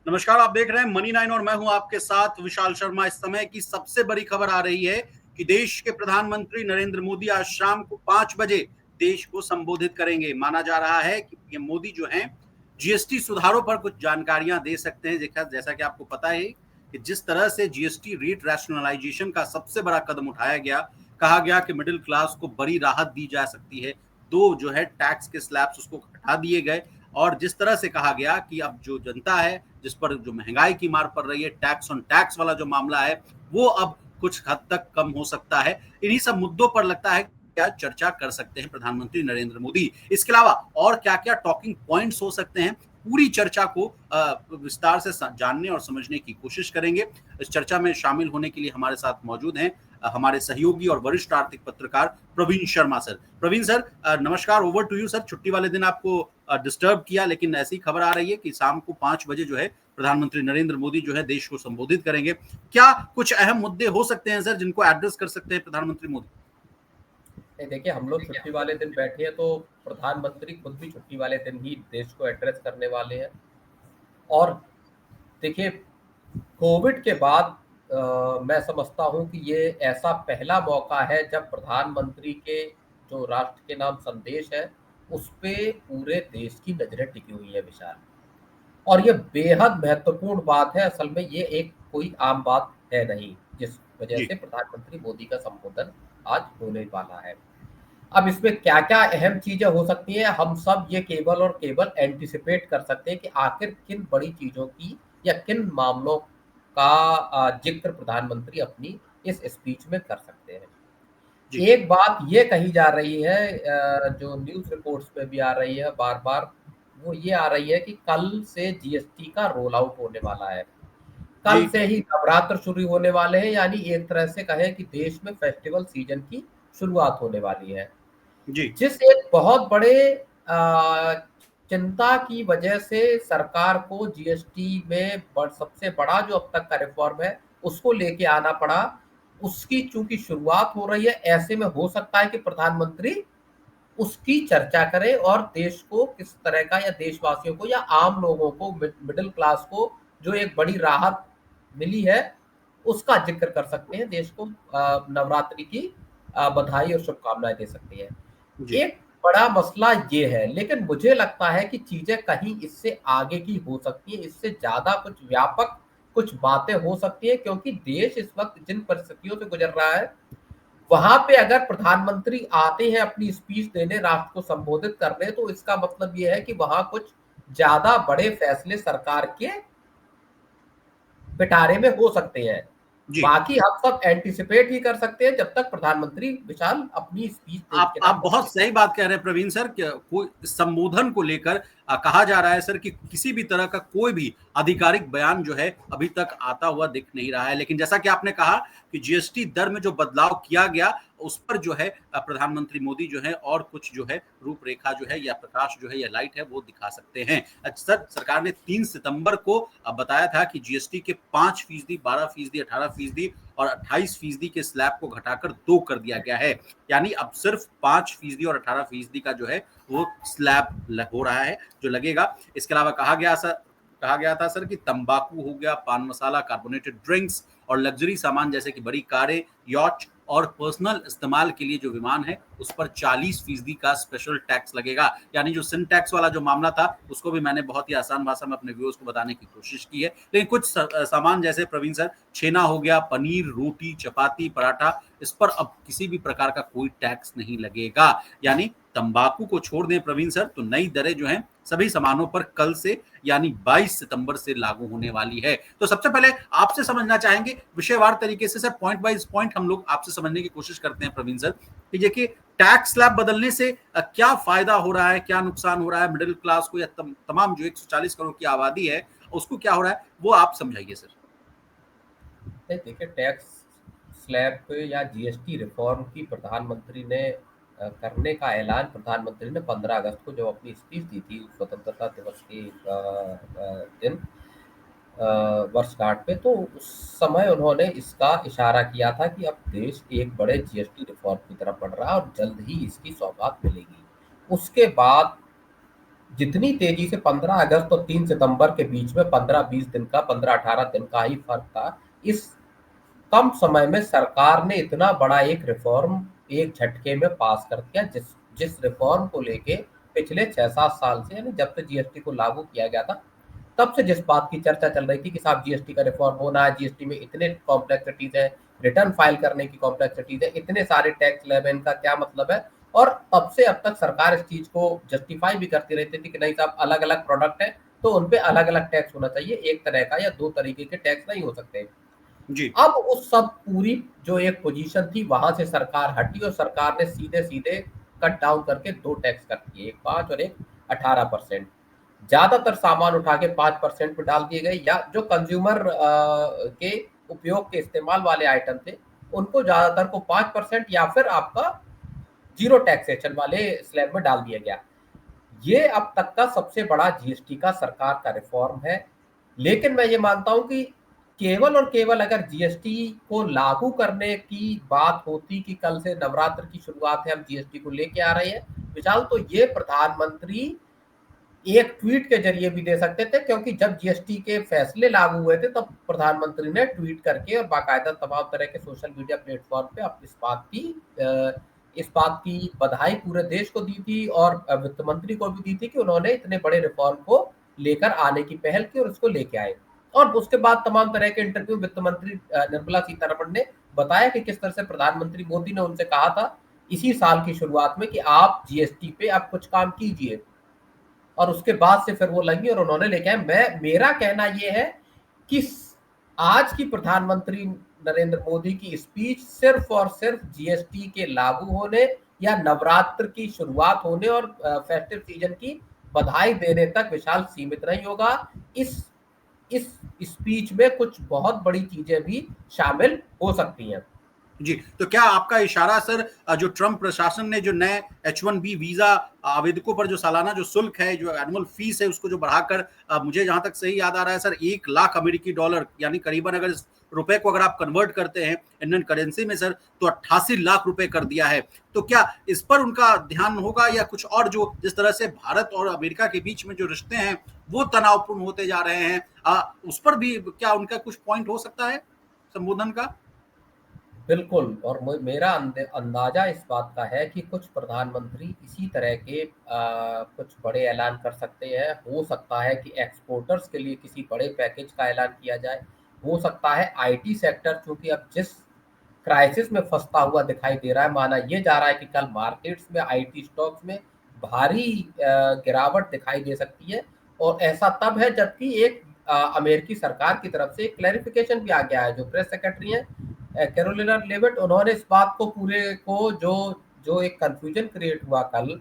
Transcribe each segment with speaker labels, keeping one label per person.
Speaker 1: नमस्कार, आप देख रहे हैं मनी 9 और मैं हूं आपके साथ विशाल शर्मा। इस समय की सबसे बड़ी खबर आ रही है कि देश के प्रधानमंत्री नरेंद्र मोदी आज शाम को 5 बजे देश को संबोधित करेंगे। माना जा रहा है कि ये मोदी जो हैं जीएसटी सुधारों पर कुछ जानकारियां दे सकते हैं। जैसा कि आपको पता है कि जिस तरह से जीएसटी रेट रैशनलाइजेशन का सबसे बड़ा कदम उठाया गया, कहा गया कि मिडिल क्लास को बड़ी राहत दी जा सकती है। दो जो है टैक्स के स्लैब्स उसको हटा दिए गए और जिस तरह से कहा गया कि अब जो जनता है जिस पर जो महंगाई की मार पड़ रही है, टैक्स ऑन टैक्स वाला जो मामला है वो अब कुछ हद तक कम हो सकता है। इन्हीं सब मुद्दों पर लगता है क्या चर्चा कर सकते हैं प्रधानमंत्री नरेंद्र मोदी। इसके अलावा और क्या क्या टॉकिंग पॉइंट्स हो सकते हैं, पूरी चर्चा को विस्तार से जानने और समझने की कोशिश करेंगे। इस चर्चा में शामिल होने के लिए हमारे साथ मौजूद हैं हमारे सहयोगी और वरिष्ठ आर्थिक पत्रकार प्रवीण शर्मा सर। प्रवीण सर, नमस्कार, ओवर टू यू सर। छुट्टी वाले दिन आपको डिस्टर्ब किया, लेकिन ऐसी खबर आ रही है कि शाम को 5 बजे जो है प्रधानमंत्री नरेंद्र मोदी जो है देश को संबोधित करेंगे। क्या कुछ अहम मुद्दे हो सकते हैं सर जिनको एड्रेस कर सकते हैं प्रधानमंत्री मोदी?
Speaker 2: देखिए, हम लोग छुट्टी वाले दिन बैठे हैं तो प्रधानमंत्री खुद भी छुट्टी वाले दिन ही देश को एड्रेस करने वाले हैं। और देखिए, कोविड के बाद मैं समझता हूं कि ये ऐसा पहला मौका है जब प्रधानमंत्री के जो राष्ट्र के नाम संदेश है उस पे पूरे देश की नजरें टिकी हुई है विशाल। और ये बेहद महत्वपूर्ण बात है। असल में ये एक कोई आम बात है नहीं, जिस वजह
Speaker 1: जी।
Speaker 2: से प्रधानमंत्री मोदी का संबोधन आज होने वाला है। अब इसमें क्या-क्या अहम चीज़ें हो सकती हैं, हम सब ये केवल और केवल एंटिसिपेट कर सकते हैं कि आखिर किन बड़ी चीज़ों की या किन मामलों का ज़िक्र प्रधानमंत्री अपनी इस स्पीच में कर सकते हैं।
Speaker 1: जी।
Speaker 2: एक बात ये कही जा रही है, जो न्यूज़ रिपोर्ट्स में भी आ रही है बार-बार, वो ये आ रही है कि कल से जीएसटी का रोल आउट होने वाला है।
Speaker 1: जी।
Speaker 2: कल से ही नवरात्र शुरू होने वाले हैं, यानी एक तरह से कहें कि देश में फेस्टिवल सीजन की शुरुआत होने वाली है।
Speaker 1: जी।
Speaker 2: जिस एक बहुत बड़े अ, चिंता की वजह से सरकार को जीएसटी में सबसे बड़ा जो अब तक का रिफॉर्म है उसको लेके आना पड़ा, उसकी चूंकि शुरुआत हो रही है, ऐसे में हो सकता है कि प्रधानमंत्री उसकी चर्चा करें और देश को किस तरह का, या देशवासियों को या आम लोगों को, मिडिल क्लास को जो एक बड़ी राहत मिली है उसका जिक्र कर सकते हैं, देश को नवरात्रि की बधाई और शुभकामनाएं दे सकती हैं।
Speaker 1: जी।
Speaker 2: एक बड़ा मसला ये है, लेकिन मुझे लगता है कि चीजें कहीं इससे आगे की हो सकती है, इससे ज्यादा कुछ व्यापक कुछ बातें हो सकती है, क्योंकि देश इस वक्त जिन परिस्थितियों से गुजर रहा है वहां पे अगर प्रधानमंत्री आते हैं अपनी स्पीच देने, राष्ट्र को संबोधित करने, तो इसका मतलब ये है कि वहां कुछ ज्यादा बड़े फैसले सरकार के पिटारे में हो सकते हैं।
Speaker 1: जी।
Speaker 2: बाकी हम सब एंटिसिपेट ही कर सकते हैं जब तक प्रधानमंत्री विशाल अपनी स्पीच देश के
Speaker 1: आप
Speaker 2: नाम
Speaker 1: बहुत सही बात कह रहे हैं प्रवीण सर। कोई संबोधन को लेकर कहा जा रहा है सर कि किसी भी तरह का कोई भी आधिकारिक बयान जो है अभी तक आता हुआ दिख नहीं रहा है। लेकिन जैसा कि आपने कहा कि जीएसटी दर में जो बदलाव किया गया उस पर जो है प्रधानमंत्री मोदी जो है और कुछ जो है रूपरेखा जो है या प्रकाश जो है या लाइट है वो दिखा सकते हैं। सर, सरकार ने 3 सितंबर को बताया था कि जीएसटी के 5%, 12%, 18% और 28% के स्लैब को घटाकर 2 कर दिया गया है। यानी अब सिर्फ 5% और 18% का जो है वो स्लैब हो रहा है जो लगेगा। इसके अलावा कहा गया था सर कि तंबाकू हो गया, पान मसाला, कार्बोनेटेड ड्रिंक्स और लग्जरी सामान जैसे कि बड़ी कारें, यॉच और पर्सनल इस्तेमाल के लिए जो विमान है उस पर 40% का स्पेशल टैक्स लगेगा। यानी जो सिन टैक्स वाला जो मामला था उसको भी मैंने बहुत ही आसान भाषा में अपने व्यूअर्स को बताने की कोशिश की है। लेकिन कुछ सामान जैसे प्रवीण सर छेना हो गया, पनीर, रोटी, चपाती, पराठा, इस पर अब किसी भी प्रकार का कोई टैक्स नहीं लगेगा। यानी तंबाकू को छोड़ दें प्रवीण सर तो नई दरें जो हैं सभी सामानों पर कल से यानी 22 सितंबर से लागू होने वाली है। तो सबसे पहले आपसे समझना चाहेंगे विषयवार तरीके से सर, पॉइंट बाय पॉइंट हम लोग आपसे समझने की कोशिश करते हैं प्रवीण सर कि देखिए टैक्स स्लैब बदलने से क्या फायदा हो रहा है, क्या नुकसान हो रहा है मिडिल क्लास को या तमाम जो 140 करोड़ की आबादी है उसको क्या हो रहा है, वो आप समझाइए सर।
Speaker 2: देखिए, टैक्स स्लैब पे या जीएसटी रिफॉर्म की प्रधानमंत्री ने करने का ऐलान प्रधानमंत्री ने 15 अगस्त को जब अपनी स्पीच दी थी स्वतंत्रता दिवस के दिन, वर्षगांठ पे, तो उस समय उन्होंने इसका इशारा किया था कि अब देश एक बड़े जीएसटी रिफॉर्म की तरफ बढ़ रहा है और जल्द ही इसकी सौगात मिलेगी। उसके बाद जितनी तेजी से 15 अगस्त और 3 सितंबर के बीच में 15-20 दिन का, 15-18 दिन का ही फर्क था, इस कम समय में सरकार ने इतना बड़ा एक रिफॉर्म एक झटके में पास कर दिया, जिस जिस रिफॉर्म को लेके पिछले 6-7 साल से, यानी जब से जीएसटी को लागू किया गया था, तब से जिस बात की चर्चा चल रही थी कि साहब जीएसटी का रिफॉर्म होना है, जीएसटी में इतने कॉम्प्लेक्सिटीज है, रिटर्न फाइल करने की कॉम्प्लेक्सिटीज है, इतने सारे टैक्स लैब हैं, इनका क्या मतलब है। और तब से अब तक सरकार इस चीज को जस्टिफाई भी करती रहती थी कि नहीं साहब, अलग अलग प्रोडक्ट है तो उनपे अलग अलग टैक्स होना चाहिए, एक तरह का या दो तरीके के टैक्स नहीं हो सकते।
Speaker 1: जी।
Speaker 2: अब उस सब पूरी जो एक पोजीशन थी वहां से सरकार हटी और सरकार ने सीधे सीधे कट डाउन करके दो टैक्स कर दिए, एक 5 और एक 18%। ज्यादातर सामान उठा के 5% पे डाल दिए गए, या जो कंज्यूमर के उपयोग के इस्तेमाल वाले आइटम थे उनको ज्यादातर को 5% या फिर आपका जीरो टैक्सेशन वाले स्लैब में डाल दिया गया। ये अब तक का सबसे बड़ा जीएसटी का सरकार का रिफॉर्म है। लेकिन मैं ये मानता हूं कि केवल और केवल अगर जीएसटी को लागू करने की बात होती कि कल से नवरात्र की शुरुआत है, हम जीएसटी को लेके आ रहे हैं विशाल, तो ये प्रधानमंत्री एक ट्वीट के जरिए भी दे सकते थे, क्योंकि जब जीएसटी के फैसले लागू हुए थे तब प्रधानमंत्री ने ट्वीट करके और बाकायदा तमाम तरह के सोशल मीडिया प्लेटफॉर्म पे इस बात की बधाई पूरे देश को दी थी और वित्त मंत्री को भी दी थी कि उन्होंने इतने बड़े रिफॉर्म को लेकर आने की पहल की और इसको लेके आए। और उसके बाद तमाम तरह के इंटरव्यू वित्त मंत्री निर्मला सीतारमण ने बताया कि किस तरह से प्रधानमंत्री मोदी ने उनसे कहा था इसी साल की शुरुआत में कि आप जीएसटी पे आप कुछ काम कीजिए, और उसके बाद से फिर वो लगी और उन्होंने लेके आए। मेरा कहना ये है कि आज की प्रधानमंत्री नरेंद्र मोदी की स्पीच सिर्फ और सिर्फ जीएसटी के लागू होने या नवरात्र की शुरुआत होने और फेस्टिव सीजन की बधाई देने तक विशाल सीमित नहीं होगा। इस इस स्पीच में कुछ बहुत बड़ी चीजें भी शामिल हो सकती हैं।
Speaker 1: जी, तो क्या आपका इशारा सर, जो ट्रंप प्रशासन ने जो नए H1B वीजा आवेदकों पर जो सालाना जो शुल्क है, जो एनुअल फीस है, उसको जो बढ़ाकर, मुझे जहां तक सही याद आ रहा है सर, 1 लाख अमेरिकी डॉलर, यानी करीबन अगर इस रुपए को अगर आप कन्वर्ट करते हैं इंडियन करेंसी में सर, तो 88 लाख रुपए कर दिया है। तो क्या इस पर उनका ध्यान होगा, या कुछ और जो जिस तरह से भारत और अमेरिका के बीच में जो रिश्ते हैं वो तनावपूर्ण होते जा रहे हैं, उस पर भी क्या उनका कुछ पॉइंट हो सकता है संबोधन का?
Speaker 2: बिल्कुल, और मेरा अंदाजा इस बात का है कि कुछ प्रधानमंत्री इसी तरह के कुछ बड़े ऐलान कर सकते हैं। हो सकता है कि एक्सपोर्टर्स के लिए किसी बड़े पैकेज का ऐलान किया जाए। हो सकता है आईटी सेक्टर, चूंकि अब जिस क्राइसिस में फंसता हुआ दिखाई दे रहा है, माना ये जा रहा है कि कल मार्केट्स में आईटी स्टॉक्स में भारी गिरावट दिखाई दे सकती है। और ऐसा तब है जबकि एक अमेरिकी सरकार की तरफ से एक क्लैरिफिकेशन भी आ गया है। जो प्रेस सेक्रेटरी है कैरोलिना लेविट, उन्होंने इस बात को पूरे को जो जो एक कंफ्यूजन क्रिएट हुआ कल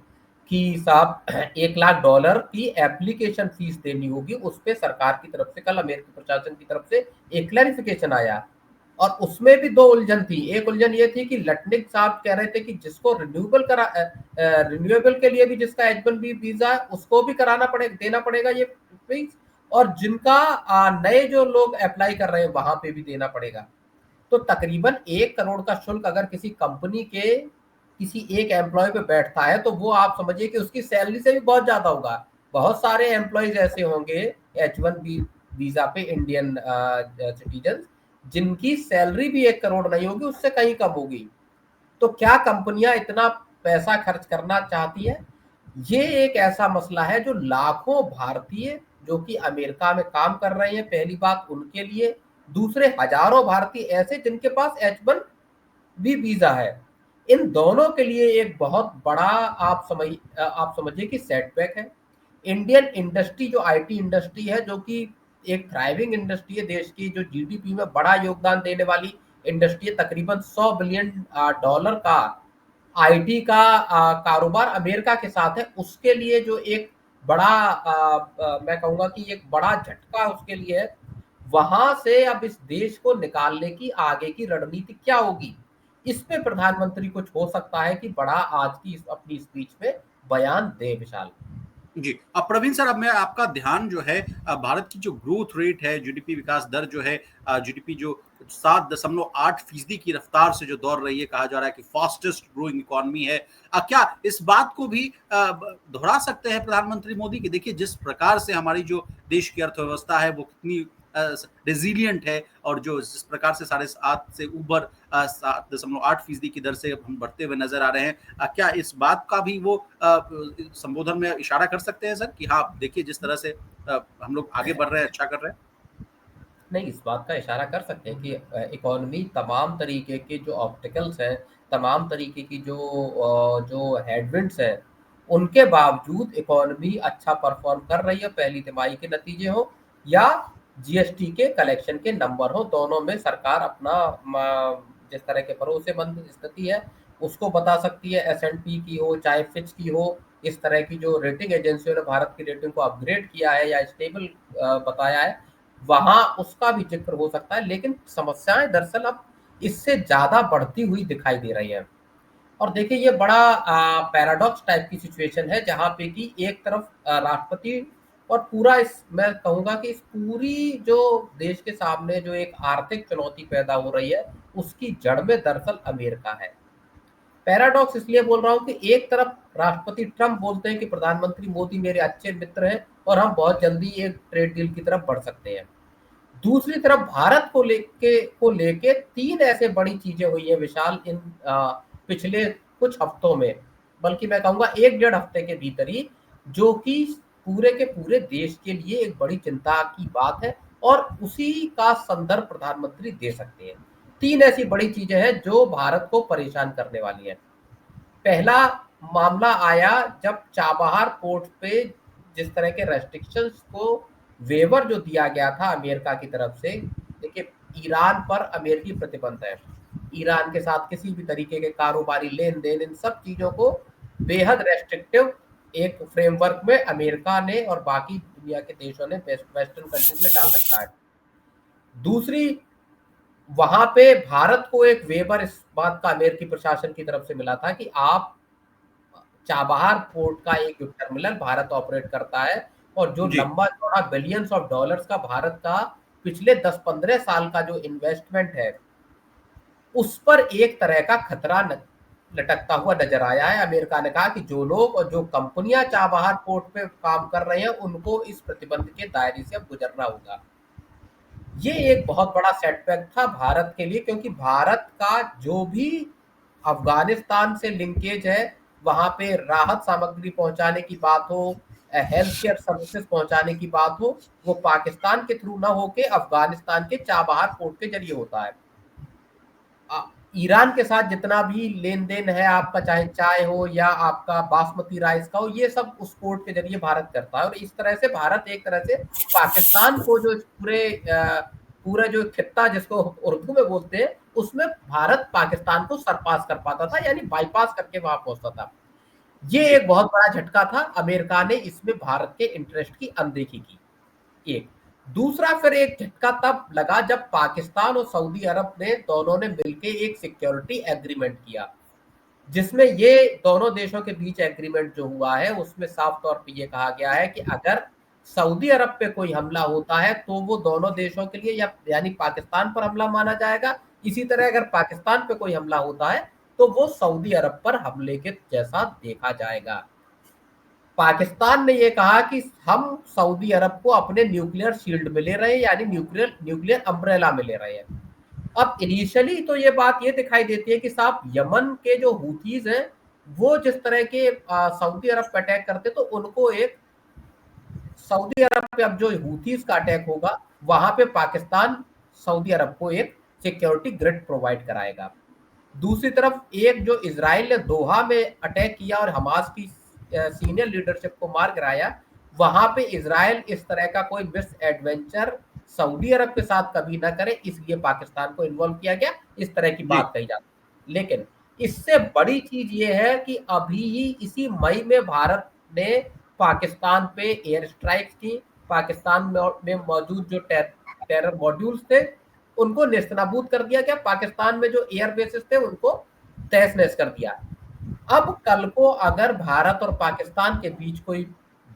Speaker 2: कि साहब $1 लाख की एप्लीकेशन फीस देनी होगी, उस पे सरकार की तरफ से कल अमेरिकी प्रशासन की तरफ से एक क्लैरिफिकेशन आया। और उसमें भी दो उलझन थी। एक उलझन ये थी कि लटनिक साहब कह रहे थे कि जिसको रिन्यूएबल के लिए भी जिसका H1B वीजा है उसको भी कराना पड़ेगा, देना पड़ेगा ये फीस, और जिनका नए जो लोग अप्लाई कर रहे हैं वहां पे भी देना पड़ेगा। तो तकरीबन 1 करोड़ का शुल्क अगर किसी कंपनी के किसी एक एम्प्लॉय पे बैठता है तो वो आप समझिए कि उसकी सैलरी से भी बहुत ज्यादा होगा। बहुत सारे एम्प्लॉयज ऐसे होंगे H1B वीजा पे, इंडियन सिटीजन, जिनकी सैलरी भी 1 करोड़ नहीं होगी, उससे कहीं कम होगी। तो क्या कंपनियां इतना पैसा खर्च करना चाहती है? ये एक ऐसा मसला है जो लाखों भारतीय जो कि अमेरिका में काम कर रहे हैं, पहली बात उनके लिए। दूसरे हजारों भारतीय ऐसे जिनके पास H1B वीजा है, इन दोनों के लिए एक बहुत बड़ा आप समझिए कि सेटबैक है। इंडियन इंडस्ट्री जो आईटी इंडस्ट्री है, जो कि एक थ्राइविंग इंडस्ट्री है, देश की जो जीडीपी में बड़ा योगदान देने वाली इंडस्ट्री है, तकरीबन $100 बिलियन का आईटी का कारोबार अमेरिका के साथ है। उसके लिए जो एक बड़ा मैं कहूंगा कि एक बड़ा झटका उसके लिए है। वहां से अब इस देश को निकालने की आगे की रणनीति क्या होगी, इस पे प्रधानमंत्री कुछ हो सकता है कि बड़ा आज की अपनी स्पीच में बयान दे विशाल।
Speaker 1: जी। अब प्रवीण सर, अब मैं आपका ध्यान जो है भारत की जो ग्रोथ रेट है, जीडीपी विकास दर जो है, जीडीपी जो 7.8% की रफ्तार से जो दौड़ रही है, कहा जा रहा है कि फास्टेस्ट ग्रोइंग इकोनॉमी है। क्या इस बात को भी दोहरा सकते हैं प्रधानमंत्री मोदी कि देखिए जिस प्रकार से हमारी जो देश की अर्थव्यवस्था है वो कितनी रेजिलियंट है, और जो जिस प्रकार से 7.5 से ऊपर 7.8% की दर से हम बढ़ते हुए नजर आ रहे हैं, क्या इस बात का भी वो संबोधन में इशारा कर सकते हैं सर कि हाँ देखिए जिस तरह से हम लोग आगे बढ़ रहे हैं, अच्छा कर रहे हैं?
Speaker 2: नहीं, इस बात का इशारा कर सकते हैं कि इकोनॉमी तमाम तरीके के जो ऑब्स्टिकल्स हैं, तमाम तरीके की जो हेडविंड्स हैं, उनके बावजूद इकोनॉमी अच्छा परफॉर्म कर रही है। पहली तिमाही के नतीजे हो या जीएसटी के कलेक्शन के नंबर हो, दोनों में सरकार अपना जिस तरह के भरोसेमंद स्थिति है उसको बता सकती है। S&P की हो चाहे फिच की हो, इस तरह की जो रेटिंग एजेंसियों ने भारत की रेटिंग को अपग्रेड किया है या स्टेबल बताया है, वहाँ उसका भी ज़िक्र हो सकता है। लेकिन समस्याएँ दरअसल अब इससे ज़्यादा बढ़ती हुई दिखाई दे रही हैं। और देखिए ये बड़ा पैराडॉक्स टाइप की सिचुएशन है, जहाँ पे कि एक तरफ राष्ट्रपति और पूरा इस मैं कहूँगा कि इस पूरी जो देश के सामने जो एक आर्थिक चुनौती पैदा हो रही है, उसकी जड़ में दरअसल अमेरिका है। पैराडॉक्स इसलिए बोल रहा हूँ कि एक तरफ राष्ट्रपति ट्रंप बोलते हैं कि प्रधानमंत्री मोदी मेरे अच्छे मित्र हैं और हम बहुत जल्दी एक ट्रेड डील की तरफ बढ़ सकते हैं। दूसरी तरफ भारत को लेके 3 ऐसे बड़ी चीज़ें हुई हैं विशाल इन पिछले कुछ हफ्तों में, बल्कि मैं कहूँगा 1 डेढ़ हफ्ते के भीतर ही, जो कि पूरे के पूरे देश के लिए एक बड़ी चिंता की बात है और उसी का संदर्भ प्रधानमंत्री दे सकते हैं। 3 ऐसी बड़ी चीज़ें हैं जो भारत को परेशान करने वाली हैं। पहला मामला आया जब चाबहार पोर्ट पे जिस तरह के रेस्ट्रिक्शंस को वेवर जो दिया गया था अमेरिका की तरफ से। देखिए, ईरान पर अमेरिकी प्रतिबंध है। ईरान के साथ किसी भी तरीके के कारोबारी लेन देन, इन सब चीज़ों को बेहद रेस्ट्रिक्टिव एक फ्रेमवर्क में अमेरिका ने और बाकी दुनिया के देशों ने वेस्टर्न कंट्रीज ने डाल रखा है। दूसरी, वहां पे भारत को एक वेवर इस बात का अमेरिकी प्रशासन की तरफ से मिला था कि आप चाबहार पोर्ट का एक जो टर्मिनल भारत ऑपरेट करता है और जो
Speaker 1: जी।
Speaker 2: लंबा चौड़ा बिलियंस ऑफ डॉलर्स का भारत का पिछले 10-15 साल का जो इन्वेस्टमेंट है, उस पर एक तरह का खतरा लटकता हुआ नजर आया है। अमेरिका ने कहा कि जो लोग और जो कंपनियां चाबहार पोर्ट पे काम कर रहे हैं उनको इस प्रतिबंध के दायरे से अब गुजरना होगा। ये एक बहुत बड़ा सेटबैक था भारत के लिए, क्योंकि भारत का जो भी अफगानिस्तान से लिंकेज है, वहां पे राहत सामग्री पहुंचाने की बात हो, हेल्थ केयर सर्विसेज पहुंचाने की बात हो, वो पाकिस्तान के थ्रू ना होके अफगानिस्तान के चाबहार पोर्ट के जरिए होता है। अ, ईरान के साथ जितना भी लेन देन है आपका, चाहे चाय हो या आपका बासमती राइस का हो, ये सब उस पोर्ट के जरिए भारत करता है। और इस तरह से भारत एक तरह से पाकिस्तान को जो इस पूरा जो खित्ता जिसको उर्दू में बोलते हैं, उसमें भारत पाकिस्तान को सरपास कर पाता था, यानी बाईपास करके वहां पहुंचता था। ये
Speaker 1: जी।
Speaker 2: एक बहुत बड़ा झटका था। अमेरिका ने इसमें भारत के इंटरेस्ट की अनदेखी की। एक दूसरा फिर एक झटका तब लगा जब पाकिस्तान और सऊदी अरब ने दोनों ने मिलकर एक सिक्योरिटी एग्रीमेंट किया, जिसमें ये दोनों देशों के बीच एग्रीमेंट जो हुआ है उसमें साफ तौर पे ये कहा गया है कि अगर सऊदी अरब पे कोई हमला होता है तो वो दोनों देशों के लिए या यानी पाकिस्तान पर हमला माना जाएगा। इसी तरह अगर पाकिस्तान पे कोई हमला होता है तो वो सऊदी अरब पर हमले के जैसा देखा जाएगा। पाकिस्तान ने ये कहा कि हम सऊदी अरब को अपने न्यूक्लियर शील्ड में ले रहे हैं, यानी न्यूक्लियर न्यूक्लियर अम्ब्रेला में ले रहे हैं। अब इनिशियली तो ये बात ये दिखाई देती है कि साहब यमन के जो हूथीज हैं, वो जिस तरह के सऊदी अरब पे अटैक करते तो उनको एक सऊदी अरब पे अब जो हूथीज का अटैक होगा, वहां पे पाकिस्तान सऊदी अरब को एक सिक्योरिटी ग्रिड प्रोवाइड कराएगा। दूसरी तरफ एक जो इजराइल ने दोहा में अटैक किया और हमास की सीनियर लीडरशिप को मार गिराया, वहां पे इजराइल इस तरह का कोई मिस एडवेंचर सऊदी अरब के साथ कभी ना करे, इसलिए पाकिस्तान को इन्वॉल्व किया गया। इस तरह की
Speaker 1: जी।
Speaker 2: बात कही जाती। लेकिन इससे बड़ी चीज ये है कि अभी ही इसी मई में भारत ने पाकिस्तान पे एयर स्ट्राइक्स की। पाकिस्तान में मौजूद जो टेरर मॉड्यूल्स थे उनको नेस्तनाबूद कर दिया गया। पाकिस्तान में जो एयर बेसिस थे उनको तहस नहस कर दिया। अब कल को अगर भारत और पाकिस्तान के बीच कोई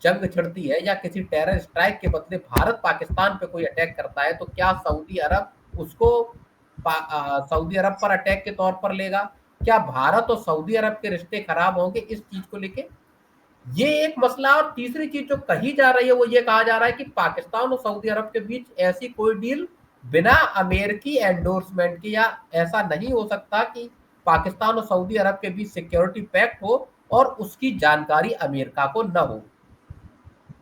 Speaker 2: जंग छिड़ती है या किसी टेरर स्ट्राइक के बदले भारत पाकिस्तान पे कोई अटैक करता है, तो क्या सऊदी अरब उसको सऊदी अरब पर अटैक के तौर पर लेगा? क्या भारत और सऊदी अरब के रिश्ते खराब होंगे इस चीज को लेके? ये एक मसला। और तीसरी चीज जो कही जा रही है वो ये कहा जा रहा है कि पाकिस्तान और सऊदी अरब के बीच ऐसी कोई डील बिना अमेरिकी एंडोर्समेंट के, या ऐसा नहीं हो सकता कि पाकिस्तान और सऊदी अरब के बीच सिक्योरिटी पैक्ट हो और उसकी जानकारी अमेरिका को न हो।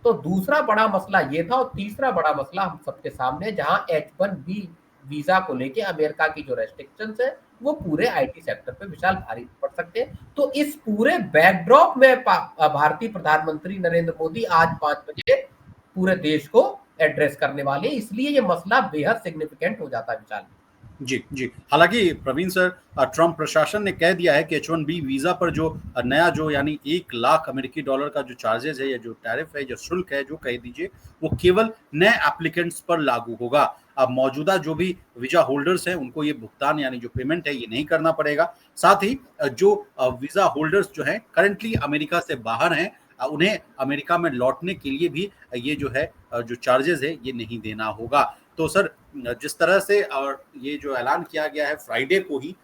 Speaker 2: तो दूसरा बड़ा मसला ये था। और तीसरा बड़ा मसला हम सबके सामने, जहां H1B वीजा को लेके अमेरिका की जो रेस्ट्रिक्शंस है वो पूरे आईटी सेक्टर पे विशाल भारी पड़ सकते हैं। तो इस पूरे बैकड्रॉप में भारतीय प्रधानमंत्री नरेंद्र मोदी आज 5 बजे पूरे देश को एड्रेस करने वाले हैं, इसलिए ये मसला बेहद सिग्निफिकेंट हो जाता है विशाल।
Speaker 1: जी जी। हालांकि प्रवीण सर, ट्रंप प्रशासन ने कह दिया है कि H1B वीजा पर जो नया जो यानी $1 लाख का जो चार्जेस है या जो टैरिफ है या शुल्क है जो कह दीजिए, वो केवल नए एप्लीकेंट्स पर लागू होगा। अब मौजूदा जो भी वीजा होल्डर्स हैं उनको ये भुगतान यानी जो पेमेंट है ये नहीं करना पड़ेगा। साथ ही जो वीजा होल्डर्स जो हैं करेंटली अमेरिका से बाहर हैं, उन्हें अमेरिका में लौटने के लिए भी ये जो है जो चार्जेस है ये नहीं देना होगा। तो सर, जिस तरह से और ये जो ऐलान किया गया है फ्राइडे को ही,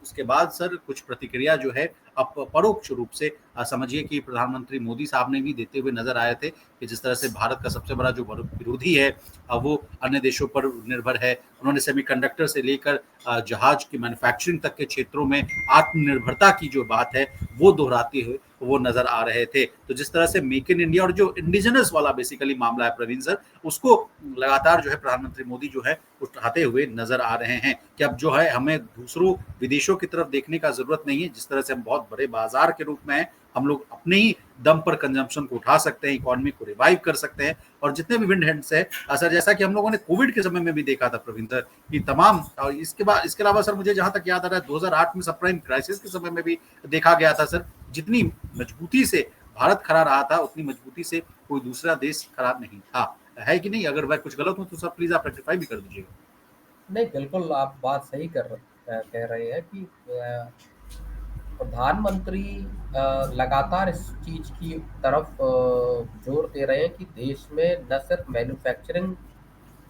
Speaker 1: उसके बाद सर कुछ प्रतिक्रिया जो है अब परोक्ष रूप से समझिए कि प्रधानमंत्री मोदी साहब ने भी देते हुए नजर आए थे कि जिस तरह से भारत का सबसे बड़ा जो विरोधी है वो अन्य देशों पर निर्भर है। उन्होंने सेमीकंडक्टर से लेकर जहाज की मैन्युफैक्चरिंग तक के क्षेत्रों में आत्मनिर्भरता की जो बात है वो दोहराते हुए वो नजर आ रहे थे। तो जिस तरह से मेक इन इंडिया और जो इंडिजिनस वाला बेसिकली मामला है प्रवीण सर, उसको लगातार जो है प्रधानमंत्री मोदी जो है उठाते हुए नजर आ रहे हैं कि अब जो है हमें दूसरों विदेशों की तरफ देखने का जरूरत नहीं है। जिस तरह से हम बहुत बड़े बाजार के रूप में हैं, हम लोग अपने ही दम पर कंजम्पशन को उठा सकते हैं, इकोनॉमी को रिवाइव कर सकते हैं। और जितने भी विंड हैंड्स है सर, जैसा कि हम लोगों ने कोविड के समय में भी देखा था प्रवीण सर कि तमाम, और इसके अलावा सर मुझे जहां तक याद आ रहा है 2008 में सब प्राइम क्राइसिस के समय में भी देखा गया था सर, जितनी मजबूती से भारत खड़ा रहा था उतनी मजबूती से कोई दूसरा देश खड़ा नहीं था। है कि नहीं? अगर मैं कुछ गलत हूं तो सर प्लीज आप रेक्टिफाई भी कर दीजिएगा।
Speaker 2: नहीं, बिल्कुल आप बात सही कह रहे हैं कि प्रधानमंत्री लगातार इस चीज की तरफ जोर दे रहे हैं कि देश में न सिर्फ मैन्युफैक्चरिंग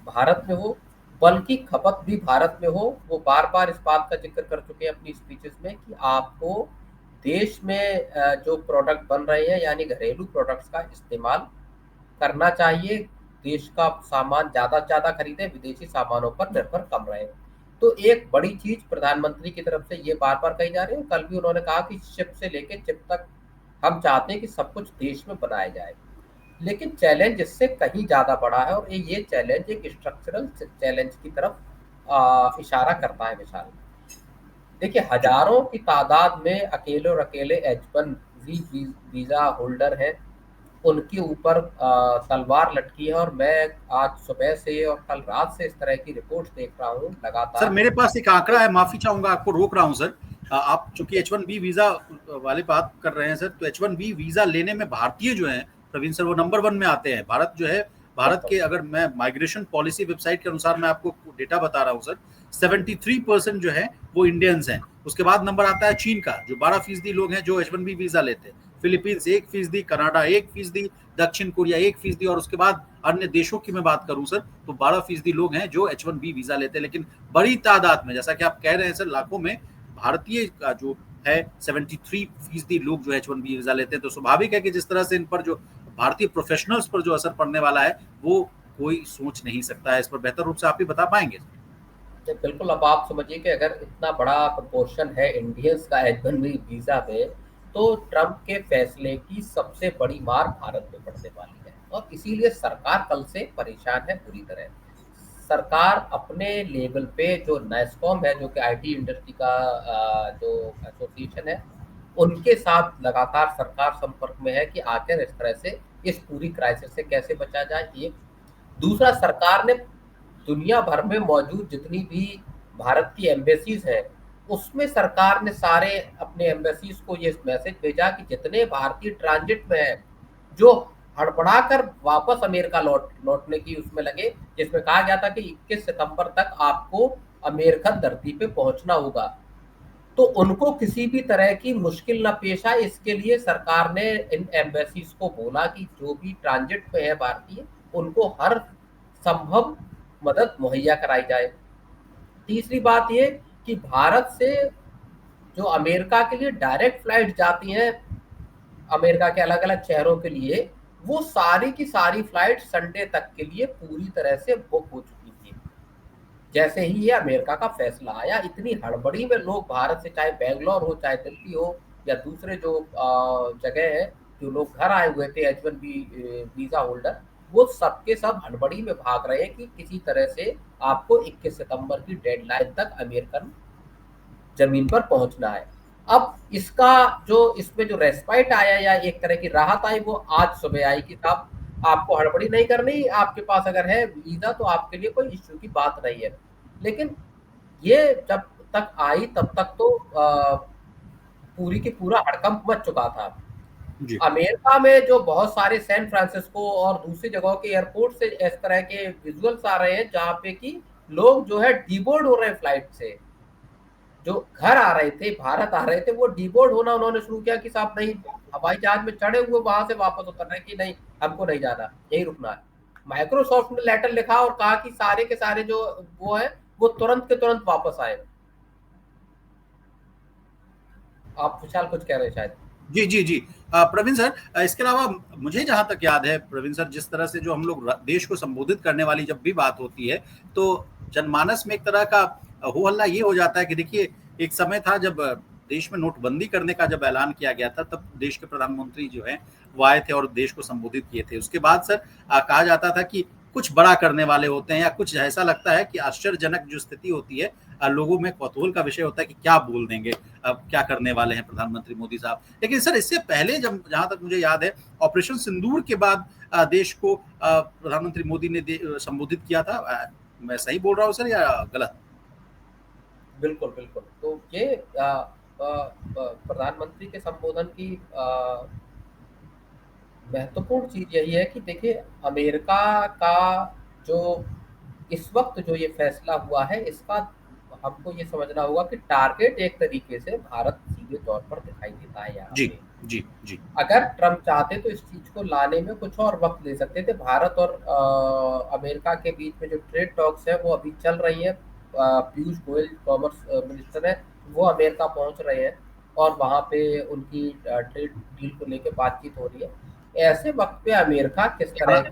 Speaker 2: भारत में हो बल्कि खपत भी भारत में हो। वो बार बार इस बात का जिक्र कर चुके हैं अपनी स्पीचेस में कि आपको देश में जो प्रोडक्ट बन रहे हैं यानी घरेलू प्रोडक्ट्स का इस्तेमाल करना चाहिए। देश का सामान ज़्यादा से ज़्यादा खरीदें, विदेशी सामानों पर निर्भर कम रहे। तो एक बड़ी चीज़ प्रधानमंत्री की तरफ से ये बार बार कही जा रही है। कल भी उन्होंने कहा कि शिप से लेके चिप तक हम चाहते हैं कि सब कुछ देश में बनाया जाए। लेकिन चैलेंज इससे कहीं ज़्यादा बड़ा है और ये चैलेंज एक स्ट्रक्चरल चैलेंज की तरफ इशारा करता है विशाल। देखिए, हजारों की तादाद में अकेले और अकेले H1B वीज़ा होल्डर हैं, उनके ऊपर तलवार लटकी है। और मैं आज सुबह से और कल रात से इस तरह की रिपोर्ट्स देख रहा हूँ
Speaker 1: सर
Speaker 2: लगातार।
Speaker 1: मेरे पास एक आंकड़ा है, माफी चाहूंगा आपको रोक रहा हूं सर। आप चूंकि H1B वीजा वाले बात कर रहे हैं सर, तो H1B वीजा लेने में भारतीय जो है प्रवीण सर वो नंबर 1 में आते हैं। भारत जो है, भारत के अगर मैं माइग्रेशन पॉलिसी वेबसाइट के अनुसार मैं आपको डेटा बता रहा हूँ सर, 73% जो है वो इंडियंस हैं। उसके बाद नंबर आता है चीन का, जो 12% लोग हैं जो H1B वीजा लेते हैं। फिलीपींस 1%, कनाडा 1%, दक्षिण कोरिया 1%, और उसके बाद अन्य देशों की मैं बात करूं सर तो 12% लोग हैं जो H1B वीजा लेते हैं। लेकिन बड़ी तादाद में, जैसा कि आप कह रहे हैं सर, लाखों में भारतीय का जो है 73% लोग जो H1B वीजा लेते हैं। तो स्वाभाविक है कि जिस तरह से इन पर जो भारतीय प्रोफेशनल्स पर जो असर पड़ने वाला है वो कोई सोच नहीं सकता है। इस पर बेहतर रूप से आप ही बता पाएंगे।
Speaker 2: तो बिल्कुल, अब आप समझिए कि अगर इतना बड़ा प्रोपोर्शन है इंडियंस का H1B वीजा में, तो ट्रंप के फैसले की सबसे बड़ी मार भारत में पड़ने वाली है। और इसीलिए सरकार कल से परेशान है पूरी तरह। सरकार अपने लेवल पे जो नैस्कॉम है, जो कि आईटी इंडस्ट्री का जो एसोसिएशन है, उनके साथ लगातार सरकार संपर्क में है कि आखिर इस तरह से इस पूरी क्राइसिस से कैसे बचा जाए। एक दूसरा, सरकार ने दुनिया भर में मौजूद जितनी भी भारत की एम्बेसीज हैं, उसमें सरकार ने सारे अपने एम्बेसीज को ये मैसेज भेजा कि जितने भारतीय ट्रांजिट में हैं, जो हड़बड़ा कर वापस अमेरिका लौटने की उसमें लगे, जिसमें कहा गया था कि 21 सितंबर तक आपको अमेरिकन धरती पे पहुंचना होगा। तो उनको किसी भी तरह की मुश्किल न पेश आए, इसके लिए सरकार ने इन एम्बेसीज को बोला कि जो भी ट्रांजिट पे है भारतीय, उनको हर संभव मदद मुहैया कराई जाए। तीसरी बात ये कि भारत से जो अमेरिका के लिए डायरेक्ट फ्लाइट जाती हैं, अमेरिका के अलग अलग शहरों के लिए, वो सारी की सारी फ्लाइट संडे तक के लिए पूरी तरह से बुक हो चुकी थी। जैसे ही ये अमेरिका का फैसला आया, इतनी हड़बड़ी में लोग भारत से, चाहे बेंगलोर हो, चाहे दिल्ली हो, या दूसरे जो जगह है, जो लोग घर आए हुए थे H1B वीजा होल्डर, वो सबके सब हड़बड़ी में भाग रहे हैं कि किसी तरह से आपको 21 सितंबर की डेडलाइन तक अमेरिकन जमीन पर पहुंचना है। अब इसका जो इसमें जो रेस्पाइट आया या एक तरह की राहत आई, वो आज सुबह आई कि साहब आपको हड़बड़ी नहीं करनी, आपके पास अगर है वीजा तो आपके लिए कोई इश्यू की बात नहीं है। लेकिन ये जब तक आई तब तक तो पूरी की पूरा हड़कंप मच चुका था।
Speaker 1: जी
Speaker 2: अमेरिका में जो बहुत सारे सैन फ्रांसिस्को और दूसरी जगहों के एयरपोर्ट से इस तरह के विजुअल्स आ रहे हैं जहाँ पे कि लोग जो है डीबोर्ड हो रहे हैं फ्लाइट से, जो घर आ रहे थे, भारत आ रहे थे, वो डीबोर्ड होना उन्होंने शुरू किया कि साहब नहीं, हवाई जहाज में चढ़े हुए वहां से वापस उतर रहे कि नहीं, हमको नहीं जाना, यही रुकना है। माइक्रोसॉफ्ट ने लेटर लिखा और कहा कि सारे के सारे जो वो है वो तुरंत के तुरंत वापस आए। आप विशाल कुछ कह रहे हैं शायद।
Speaker 1: जी जी जी। प्रवीण सर, इसके अलावा मुझे जहां तक याद है प्रवीण सर, जिस तरह से जो हम लोग देश को संबोधित करने वाली जब भी बात होती है तो जनमानस में एक तरह का हो हल्ला ये हो जाता है कि देखिए, एक समय था जब देश में नोटबंदी करने का जब ऐलान किया गया था, तब देश के प्रधानमंत्री जो है वो आए थे और देश को संबोधित किए थे। उसके बाद सर कहा जाता था कि कुछ बड़ा करने वाले होते हैं, या कुछ ऐसा लगता है कि आश्चर्यजनक जो स्थिति होती है, लोगों में कौतूहल का विषय होता है कि क्या बोल देंगे, अब क्या करने वाले हैं प्रधानमंत्री मोदी साहब। लेकिन सर इससे पहले, जब जहां तक मुझे याद है, ऑपरेशन सिंदूर के बाद देश को प्रधानमंत्री मोदी ने संबोधित किया था। मैं सही बोल रहा हूँ सर या गलत?
Speaker 2: बिल्कुल बिल्कुल। तो ये प्रधानमंत्री के संबोधन की महत्वपूर्ण चीज यही है कि देखिए, अमेरिका का जो इस वक्त जो ये फैसला हुआ है, इसका हमको ये समझना होगा कि टारगेट एक तरीके से भारत सीधे तौर पर दिखाई देता है यहाँ
Speaker 1: जी
Speaker 2: पे।
Speaker 1: जी जी
Speaker 2: अगर ट्रम्प चाहते तो इस चीज को लाने में कुछ और वक्त ले सकते थे। भारत और अमेरिका के बीच में जो ट्रेड टॉक्स है वो अभी चल रही है। पीयूष गोयल कॉमर्स मिनिस्टर है, वो अमेरिका पहुंच रहे हैं और वहाँ पे उनकी ट्रेड डील को लेकर बातचीत हो रही है। ऐसे वक्त पे अमेरिका किस
Speaker 1: प्रवीण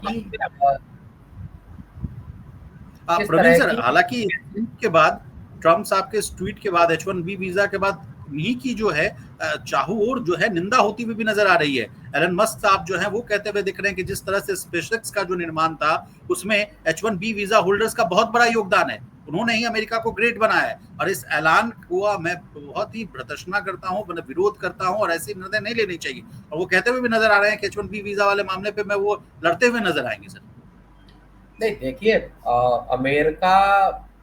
Speaker 2: तरह
Speaker 1: सर,
Speaker 2: की
Speaker 1: हालांकि इस ट्वीट के बाद, ट्रम्प साहब के इस ट्वीट के बाद, H1B वीजा के बाद, उन्हीं की जो है चाहू और जो है निंदा होती हुई भी नजर आ रही है। एलन मस्क साहब जो है वो कहते हुए दिख रहे हैं कि जिस तरह से स्पेसएक्स का जो निर्माण था, उसमें H1B वीजा होल्डर्स का बहुत बड़ा योगदान है, उन्होंने ही अमेरिका को ग्रेट बनाया है। और इस ऐलान को मैं बहुत ही भर्त्सना करता हूँ, मतलब विरोध करता हूँ, और ऐसे निर्णय नहीं लेने चाहिए। और वो कहते हुए भी नजर आ रहे हैं कि H1B वीजा वाले मामले पे मैं वो लड़ते हुए नजर आएंगे सर।
Speaker 2: नहीं, देखिए, अमेरिका,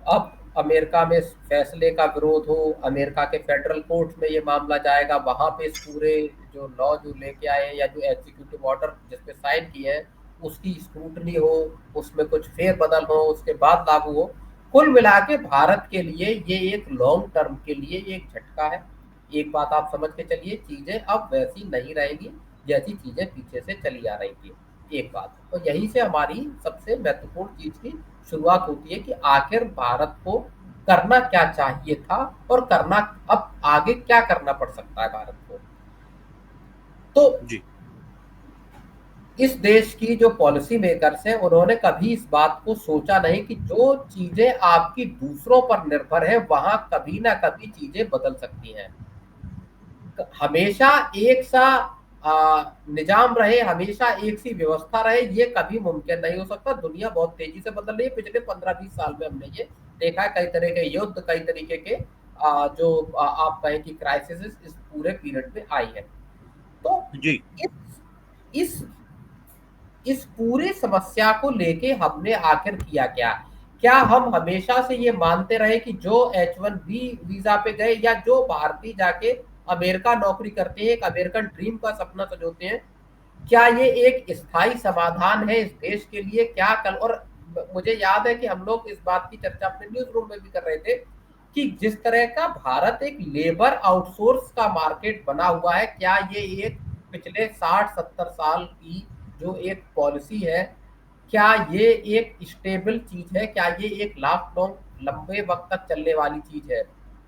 Speaker 2: अब अमेरिका में इस फैसले का विरोध हो, अमेरिका के फेडरल कोर्ट में ये मामला जाएगा, वहां पे इस पूरे जो लॉ जो लेके आए हैं या जो एग्जीक्यूटिव ऑर्डर जिस पे साइन किए हैं उसकी स्क्रूटनी हो, उसमें कुछ फेरबदल हो, उसके बाद लागू हो। कुल मिला के भारत के लिए ये एक लॉन्ग टर्म के लिए ये एक झटका है। एक बात आप समझ के चलिए, चीजें अब वैसी नहीं रहेंगी जैसी चीजें पीछे से चली आ रही थी। एक बात, तो यहीं से हमारी सबसे महत्वपूर्ण चीज की शुरुआत होती है कि आखिर भारत को करना क्या चाहिए था और करना अब आगे क्या करना पड़ सकता है भारत को। तो
Speaker 1: जी
Speaker 2: इस देश की जो पॉलिसी मेकर्स हैं, उन्होंने कभी इस बात को सोचा नहीं कि जो चीजें आपकी दूसरों पर निर्भर है वहां कभी ना कभी चीजें बदल सकती हैं। हमेशा एक सा निजाम रहे, हमेशा एक सी व्यवस्था रहे, ये कभी मुमकिन नहीं हो सकता। दुनिया बहुत तेजी से बदल रही है। पिछले 15-20 साल में हमने ये देखा है, कई तरह के युद्ध, कई तरीके के जो आप कहें कि क्राइसिस इस पूरे पीरियड में आई है। तो
Speaker 1: जी
Speaker 2: इस इस इस पूरी समस्या को लेके हमने आखिर किया क्या? क्या हम हमेशा से ये मानते रहे कि जो H1B वीजा पे गए या जो भारतीय जाके अमेरिका नौकरी करते हैं, एक अमेरिकन ड्रीम का सपना सजोते हैं, क्या ये एक स्थायी समाधान है इस देश के लिए? क्या कल, और मुझे याद है कि हम लोग इस बात की चर्चा अपने न्यूज रूम में भी कर रहे थे कि जिस तरह का भारत एक लेबर आउटसोर्स का मार्केट बना हुआ है, क्या ये एक पिछले 60-70 साल की जो एक पॉलिसी है, क्या ये एक स्टेबल चीज है, क्या ये एक लास्ट लॉन्ग लंबे वक्त तक चलने वाली चीज है?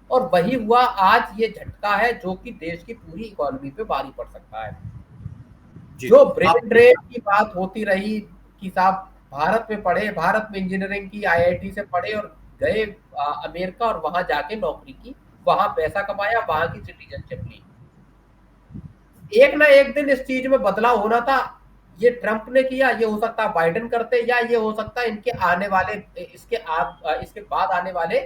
Speaker 2: और वही हुआ, आज ये झटका है जो कि देश की पूरी इकोनॉमी पे भारी पड़ सकता है।
Speaker 1: जी।
Speaker 2: जो ब्रेन
Speaker 1: आप
Speaker 2: ड्रेन की बात होती रही कि साहब भारत में पढ़े, भारत में इंजीनियरिंग की, आईआईटी से पढ़े और गए अमेरिका और वहां जाके नौकरी की, वहां पैसा कमाया, वहां की सिटीजनशिप ली। एक ना एक दिन इस चीज में बदलाव होना था। ये ट्रंप ने किया, ये हो सकता है बाइडेन करते, या ये हो सकता है इनके आने वाले, इसके बाद आने वाले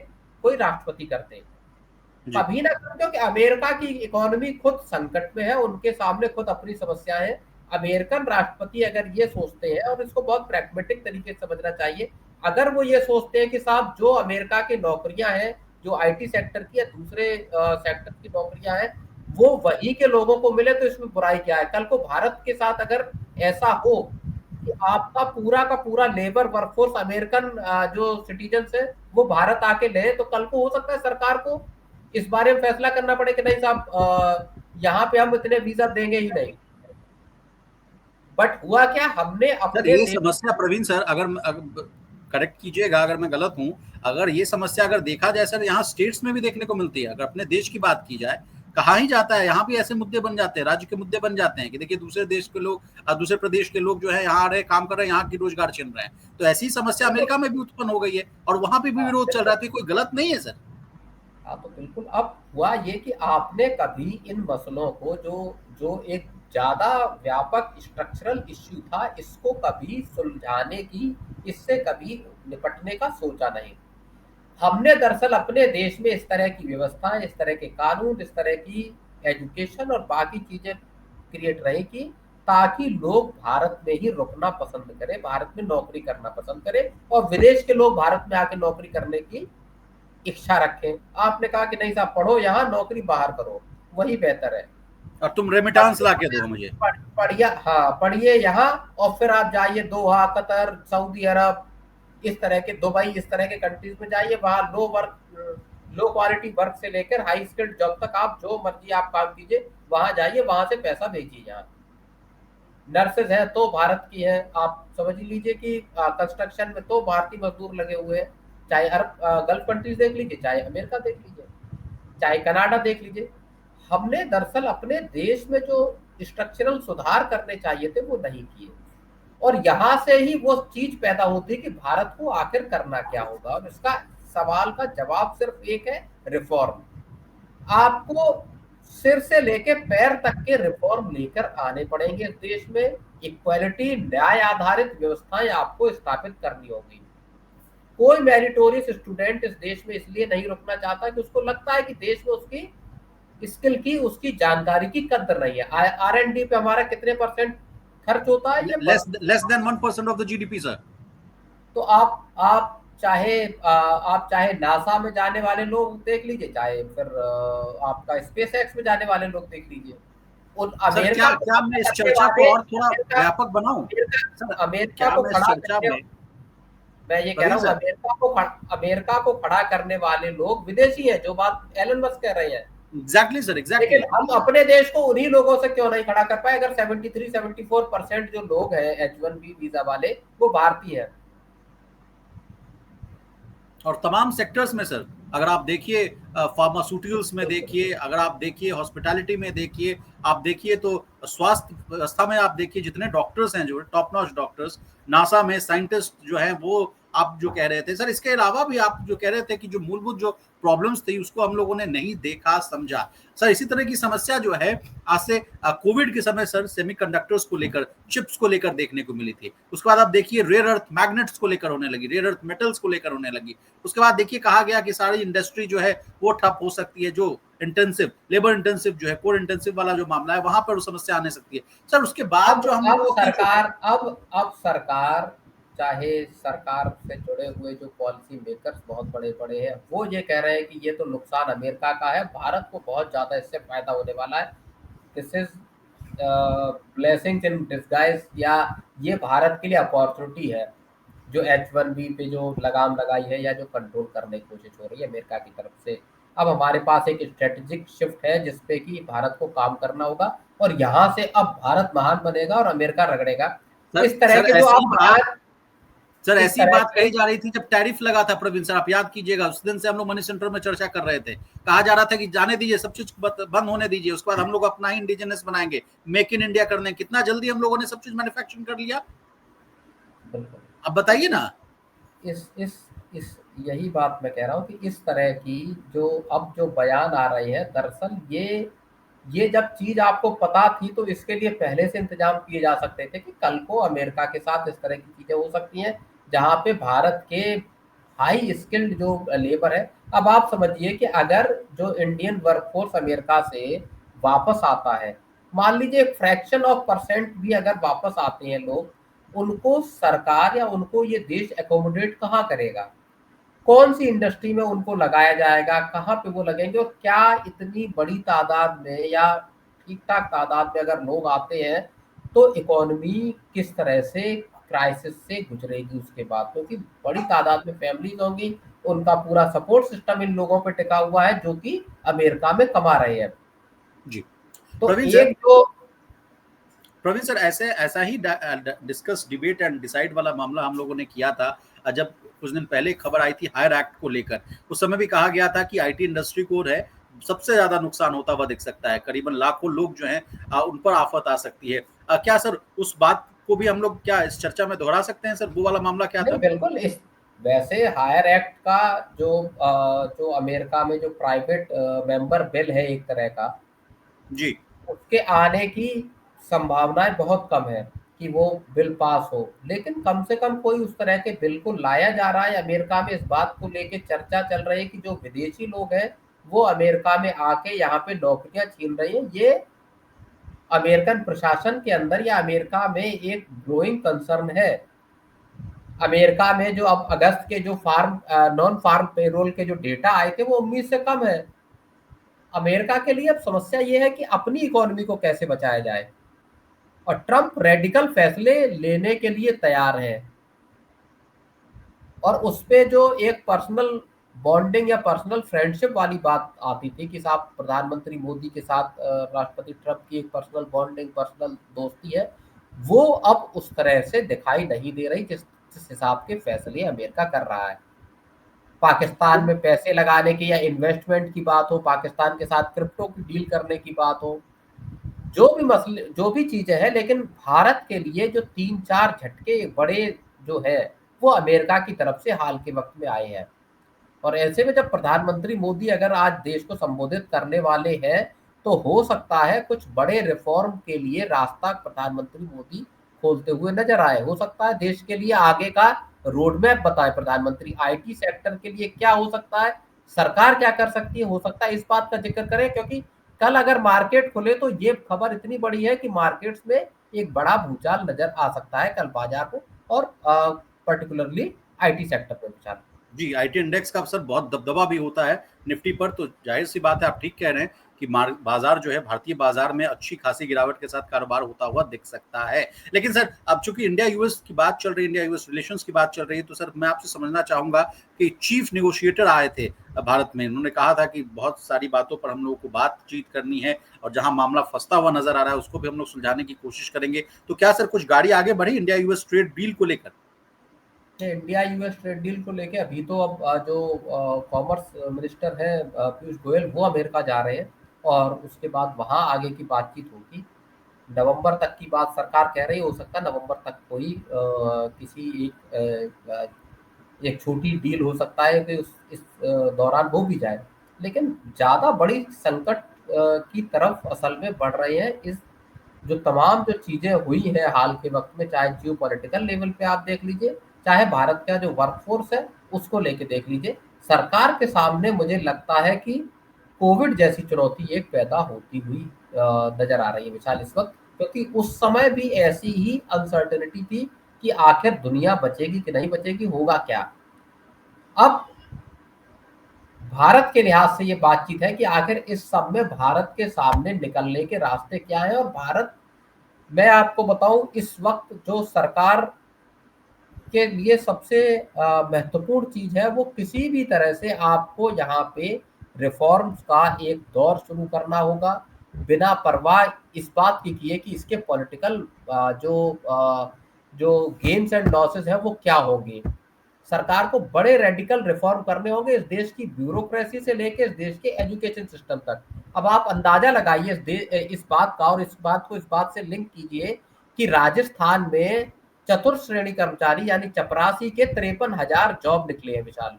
Speaker 2: कोई राष्ट्रपति करते।
Speaker 1: जी।
Speaker 2: कभी ना कभी, क्योंकि अमेरिका की इकोनॉमी खुद संकट में है, उनके सामने खुद अपनी समस्याएं हैं। अमेरिकन राष्ट्रपति अगर ये सोचते हैं, और इसको बहुत प्रैग्मेटिक तरीके से समझना चाहिए, अगर वो ये सोचते हैं कि साहब जो अमेरिका की नौकरियां हैं, जो आईटी सेक्टर की या दूसरे सेक्टर की नौकरियां हैं, वो वही के लोगों को मिले, तो इसमें बुराई क्या है? कल को भारत के साथ अगर ऐसा हो कि आपका पूरा का पूरा लेबर वर्कफोर्स अमेरिकन जो सिटीजन्स है वो भारत आके ले, तो कल को हो सकता है सरकार को इस बारे में फैसला करना पड़े कि नहीं साहब, यहाँ पे हम इतने वीजा देंगे ही नहीं। बट हुआ क्या, हमने
Speaker 1: सर
Speaker 2: अपने
Speaker 1: ये
Speaker 2: देश,
Speaker 1: समस्या प्रवीण सर, अगर करेक्ट कीजिएगा अगर मैं गलत हूं, अगर ये समस्या अगर देखा जाए सर, यहाँ स्टेट्स में भी देखने को मिलती है। अगर अपने देश की बात की जाए, कहा ही जाता है यहाँ भी ऐसे मुद्दे बन जाते हैं, राज्य के मुद्दे बन जाते हैं कि देखिए दूसरे देश के लोग, दूसरे प्रदेश के लोग जो है यहाँ आ रहे, काम कर रहे हैं, यहाँ की रोजगार छिन रहे हैं। तो ऐसी समस्या
Speaker 2: बिल्कुल।
Speaker 1: अमेरिका में भी उत्पन्न हो गई है और वहां पे भी
Speaker 2: हाँ
Speaker 1: विरोध चल रहा
Speaker 2: बिल्कुल।
Speaker 1: है, तो कोई गलत नहीं है सर।
Speaker 2: हाँ तो बिल्कुल, अब हुआ ये कि आपने कभी इन मसलों को, जो जो एक ज्यादा व्यापक स्ट्रक्चरल इश्यू था, इसको कभी सुलझाने की, इससे कभी निपटने का सोचा नहीं। हमने दरअसल अपने देश में इस तरह की व्यवस्थाएं, इस तरह के कानून, इस तरह की एजुकेशन और बाकी चीजें क्रिएट रही की, ताकि लोग भारत में ही रुकना पसंद करें, भारत में नौकरी करना पसंद करें, और विदेश के लोग भारत में आके नौकरी करने की इच्छा रखें। आपने कहा कि नहीं साहब, पढ़ो यहाँ, नौकरी बाहर करो, वही बेहतर है।
Speaker 1: और तुम रेमिटांस ला के दो मुझे।
Speaker 2: पढ़िए, हाँ पढ़िए यहाँ, और फिर आप जाइए दोहा, कतर, सऊदी अरब, इस तरह के, दुबई, इस तरह के कंट्रीज में जाइए, वहाँ लो क्वालिटी वर्क से लेकर हाई स्किल्ड जॉब तक, आप जो मर्जी आप काम कीजिए, वहां जाइए, वहां से पैसा भेजिए यहाँ। नर्सेज हैं तो भारत की हैं, आप समझ लीजिए कि कंस्ट्रक्शन में तो भारतीय मजदूर लगे हुए हैं। चाहे अरब गल्फ कंट्रीज देख लीजिए, चाहे अमेरिका देख लीजिए, चाहे कनाडा देख लीजिए। हमने दरअसल अपने देश में जो स्ट्रक्चरल सुधार करने चाहिए थे वो नहीं किए, और यहाँ से ही वो चीज पैदा होती है कि भारत को आखिर करना क्या होगा। और इसका सवाल का जवाब सिर्फ एक है, रिफॉर्म। आपको सिर से लेके पैर तक के रिफॉर्म लेकर आने पड़ेंगे इस देश में। इक्वालिटी, न्याय आधारित व्यवस्थाएं आपको स्थापित करनी होगी। कोई मेरिटोरियस स्टूडेंट इस देश में इसलिए नहीं रुकना चाहता कि उसको लगता है कि देश में उसकी स्किल की, उसकी जानकारी की कदर नहीं है। R&D पे हमारा कितने परसेंट खर्च होता है, ये
Speaker 1: less than 1% of the GDP sir.
Speaker 2: तो आप चाहे नासा में जाने वाले लोग देख लीजिए, चाहे फिर आपका स्पेस एक्स में जाने वाले लोग देख लीजिए, उन
Speaker 1: सर
Speaker 2: अमेरिका
Speaker 1: क्या
Speaker 2: को
Speaker 1: क्या मैं
Speaker 2: खड़ा
Speaker 1: इस
Speaker 2: करने
Speaker 1: चर्चा को
Speaker 2: वाले,
Speaker 1: और थोड़ा व्यापक बनाऊं? सर
Speaker 2: अमेरिका
Speaker 1: क्या
Speaker 2: को
Speaker 1: मैं इस
Speaker 2: खड़ा
Speaker 1: चर्चा
Speaker 2: करने,
Speaker 1: में,
Speaker 2: मैं ये कह
Speaker 1: प्रवीण
Speaker 2: रहा हूँ,
Speaker 1: सर,
Speaker 2: अमेरिका को खड़ा करने वाले लोग विदेशी हैं, जो बात एलन मस्क कह रहे हैं।
Speaker 1: एग्जैक्टली सर,
Speaker 2: लेकिन
Speaker 1: एग्जैक्टली।
Speaker 2: हम अपने देश को उन्हीं लोगों से क्यों नहीं खड़ा कर पाए? अगर 73-74% जो लोग हैं H1B वीजा वाले, वो भारतीय हैं।
Speaker 1: और तमाम सेक्टर्स में सर, अगर आप देखिए, फार्मास्यूटिकल्स में देखिए, अगर आप देखिए हॉस्पिटैलिटी में देखिए, आप देखिए तो स्वास्थ्य व्यवस्था में आप देखिए, जितने डॉक्टर्स हैं जो टॉप नॉच डॉक्टर्स, नासा में साइंटिस्ट जो हैं, वो आप जो कह रहे थे सर, इसके अलावा भी आप जो कह रहे थे कि जो मूलभूत जो प्रॉब्लम्स थी उसको हम लोगों ने नहीं देखा समझा। सर इसी तरह की समस्या जो है आज से कोविड के समय सर सेमीकंडक्टर्स को लेकर, चिप्स को लेकर देखने को मिली थी। उसके बाद आप देखिए रेयर अर्थ मैग्नेट्स को लेकर होने लगी, रेयर अर्थ मेटल्स को लेकर होने लगी। उसके बाद देखिए कहा गया कि सारी इंडस्ट्री जो है वो ठप हो सकती है, जो इंटेंसिव लेबर इंटेंसिव जो है, कोर इंटेंसिव वाला जो मामला है, वहां पर समस्या आने सकती है। सर उसके बाद जो हम
Speaker 2: अब
Speaker 1: लोगों की
Speaker 2: सरकार, अब सरकार, चाहे सरकार से जुड़े हुए जो पॉलिसी मेकर्स बहुत बड़े बड़े हैं, वो ये कह रहे हैं कि ये तो नुकसान अमेरिका का है, भारत को बहुत ज्यादा इससे फायदा होने वाला है। This is blessings in disguise, या ये भारत के लिए अपॉर्चुनिटी है। जो H1B पे जो लगाम लगाई है या जो कंट्रोल करने की कोशिश हो रही है अमेरिका की तरफ से। अब हमारे पास एक स्ट्रेटेजिक शिफ्ट है जिसपे कि भारत को काम करना होगा, और यहाँ से अब भारत महान बनेगा और अमेरिका रगड़ेगा।
Speaker 1: सर
Speaker 2: इस तरह
Speaker 1: सर
Speaker 2: के जो
Speaker 1: ऐसी
Speaker 2: आप
Speaker 1: बात
Speaker 2: बयान,
Speaker 1: सर
Speaker 2: इस
Speaker 1: ऐसी
Speaker 2: तरह
Speaker 1: बात
Speaker 2: के,
Speaker 1: कही जा रही थी जब टैरिफ लगा था प्रवीण सर, आप याद कीजिएगा, उस दिन से हम लोग मनी सेंटर में चर्चा कर रहे थे, कहा जा रहा था कि जाने दीजिए, सब चीज बंद होने दीजिए, उसके बाद हम लोग अपना ही इंडिजिनस बनाएंगे, मेक इन इंडिया कर लेंगे। कितना जल्दी हम लोगों ने सब चीज मैन्युफैक्चरिंग कर लिया,
Speaker 2: बिल्कुल।
Speaker 1: अब
Speaker 2: तो
Speaker 1: बताइए ना।
Speaker 2: इस यही बात मैं कह रहा हूँ कि इस तरह की जो अब जो बयान आ रहे हैं, दरअसल ये जब चीज आपको पता थी तो इसके लिए पहले से इंतजाम किए जा सकते थे कि कल को अमेरिका के साथ इस तरह की चीजें हो सकती हैं, जहाँ पे भारत के हाई स्किल्ड जो लेबर है। अब आप समझिए कि अगर जो इंडियन वर्कफोर्स अमेरिका से वापस आता है, मान लीजिए एक फ्रैक्शन ऑफ परसेंट भी अगर वापस आते हैं लोग, उनको सरकार या उनको ये देश एकोमोडेट कहाँ करेगा? कौन सी इंडस्ट्री में उनको लगाया जाएगा, कहाँ पे वो लगेंगे, और क्या इतनी बड़ी तादाद में या ठीक ठाक तादाद में अगर लोग आते हैं तो इकोनॉमी किस तरह से क्राइसिस से गुजरेगी उसके बाद, क्योंकि बड़ी तादाद में फैमिलीज होंगी, उनका पूरा सपोर्ट सिस्टम इन लोगों पे टिका हुआ है जो कि अमेरिका में कमा रहे हैं।
Speaker 1: जी
Speaker 2: तो
Speaker 1: प्रवीण सर,
Speaker 2: एक जो,
Speaker 1: प्रवीण सर ऐसे ऐसा ही डिस्कस डिबेट एंड डिसाइड वाला मामला हम लोगों ने किया था जब कुछ दिन पहले खबर आई थी हायर एक्ट को लेकर। उस समय भी कहा गया था कि आईटी इंडस्ट्री को है सबसे ज्यादा नुकसान होता हुआ दिख सकता है, करीबन लाखों लोग जो हैं उन पर आफत आ सकती है। क्या सर उस बात को भी हम लोग क्या इस चर्चा में दोहरा सकते हैं सर, वो वाला मामला क्या
Speaker 2: नहीं
Speaker 1: था?
Speaker 2: बिल्कुल, इस वैसे हायर एक्ट का जो जो अमेरिका में जो प्राइवेट मेंबर बिल है एक तरह का,
Speaker 1: जी
Speaker 2: उसके आने की संभावनाएं बहुत कम है कि वो बिल पास हो, लेकिन कम से कम कोई उस तरह के बिल को लाया जा रहा है। अमेरिका में इस बात को लेके चर्चा चल रही है कि जो विदेशी लोग हैं वो अमेरिका में आके यहाँ पे नौकरियां छीन रही हैं। ये अमेरिकन प्रशासन के अंदर या अमेरिका में एक ग्रोइंग कंसर्न है। अमेरिका में जो अब अगस्त के जो फार्म नॉन फार्म पेरोल के जो डेटा आए थे वो उम्मीद से कम है। अमेरिका के लिए अब समस्या ये है कि अपनी इकोनॉमी को कैसे बचाया जाए, और ट्रंप रेडिकल फैसले लेने के लिए तैयार है। और उस पे जो एक पर्सनल बॉन्डिंग या पर्सनल फ्रेंडशिप वाली बात आती थी कि साहब प्रधानमंत्री मोदी के साथ राष्ट्रपति ट्रंप की एक पर्सनल बॉन्डिंग, पर्सनल दोस्ती है, वो अब उस तरह से दिखाई नहीं दे रही जिस जिस हिसाब के फैसले अमेरिका कर रहा है। पाकिस्तान में पैसे लगाने की या इन्वेस्टमेंट की बात हो, पाकिस्तान के साथ क्रिप्टो की डील करने की बात हो, जो भी मसले जो भी चीजें हैं, लेकिन भारत के लिए जो 3-4 झटके बड़े जो है वो अमेरिका की तरफ से हाल के वक्त में आए हैं। और ऐसे में जब प्रधानमंत्री मोदी अगर आज देश को संबोधित करने वाले हैं, तो हो सकता है कुछ बड़े रिफॉर्म के लिए रास्ता प्रधानमंत्री मोदी खोलते हुए नजर आए। हो सकता है देश के लिए आगे का रोड मैप बताए प्रधानमंत्री, आईटी सेक्टर के लिए क्या हो सकता है, सरकार क्या कर सकती है, हो सकता है इस बात का जिक्र करें, क्योंकि कल अगर मार्केट खुले तो ये खबर इतनी बड़ी है कि मार्केट्स में एक बड़ा भूचाल नजर आ सकता है कल बाजार में, और पर्टिकुलरली आईटी सेक्टर में भूचाल।
Speaker 1: जी आईटी इंडेक्स का अक्सर बहुत दबदबा भी होता है निफ्टी पर, तो जाहिर सी बात है, आप ठीक कह रहे हैं कि बाजार जो है भारतीय बाजार में अच्छी खासी गिरावट के साथ कारोबार होता हुआ दिख सकता है। लेकिन सर अब चूंकि इंडिया यूएस की बात चल रही है, इंडिया यूएस रिलेशंस की बात चल रही है, तो सर मैं आपसे समझना चाहूंगा कि चीफ नेगोशिएटर आए थे भारत में, उन्होंने कहा था कि बहुत सारी बातों पर हम लोगों को बातचीत करनी है और जहां मामला फंसता हुआ नजर आ रहा है उसको भी हम लोग सुलझाने की कोशिश करेंगे। तो क्या सर कुछ गाड़ी आगे बढ़ी इंडिया यूएस ट्रेड डील को लेकर?
Speaker 2: इंडिया यूएस ट्रेड डील को लेके अभी तो अब जो कॉमर्स मिनिस्टर है पीयूष गोयल, वो अमेरिका जा रहे हैं, और उसके बाद वहाँ आगे की बातचीत होगी। नवंबर तक की बात सरकार कह रही है, हो सकता है नवंबर तक कोई किसी एक छोटी डील हो सकता है कि इस दौरान हो भी जाए। लेकिन ज़्यादा बड़ी संकट की तरफ असल में बढ़ रहे हैं इस जो तमाम जो चीज़ें हुई हैं हाल के वक्त में, चाहे जियो पॉलिटिकल लेवल पे आप देख लीजिए, चाहे भारत का जो वर्कफोर्स है उसको लेके देख लीजिए। सरकार के सामने मुझे लगता है कि कोविड जैसी चुनौती एक पैदा होती हुई नजर आ रही है विशाल इस वक्त, क्योंकि उस समय भी ऐसी ही अनसर्टेनिटी थी कि आखिर दुनिया बचेगी कि नहीं बचेगी, होगा क्या। अब भारत के लिहाज से ये बातचीत है कि आखिर इस सब में भारत के सामने निकलने के रास्ते क्या हैं, और भारत, मैं आपको बताऊं, इस वक्त जो सरकार के लिए सबसे महत्वपूर्ण चीज है वो किसी भी तरह से आपको यहाँ पे रिफॉर्म्स का एक दौर शुरू करना होगा, बिना परवाह इस बात की किए कि इसके पॉलिटिकल जो गेन्स एंड लॉसेस है वो क्या होंगे। सरकार को बड़े रेडिकल रिफॉर्म करने होंगे इस देश की ब्यूरोक्रेसी से लेकर इस देश के एजुकेशन सिस्टम तक। अब आप अंदाजा लगाइए इस बात का, और इस बात को इस बात से लिंक कीजिए कि राजस्थान में चतुर्थ श्रेणी कर्मचारी यानी चपरासी के 53,000 जॉब निकले हैं विशाल।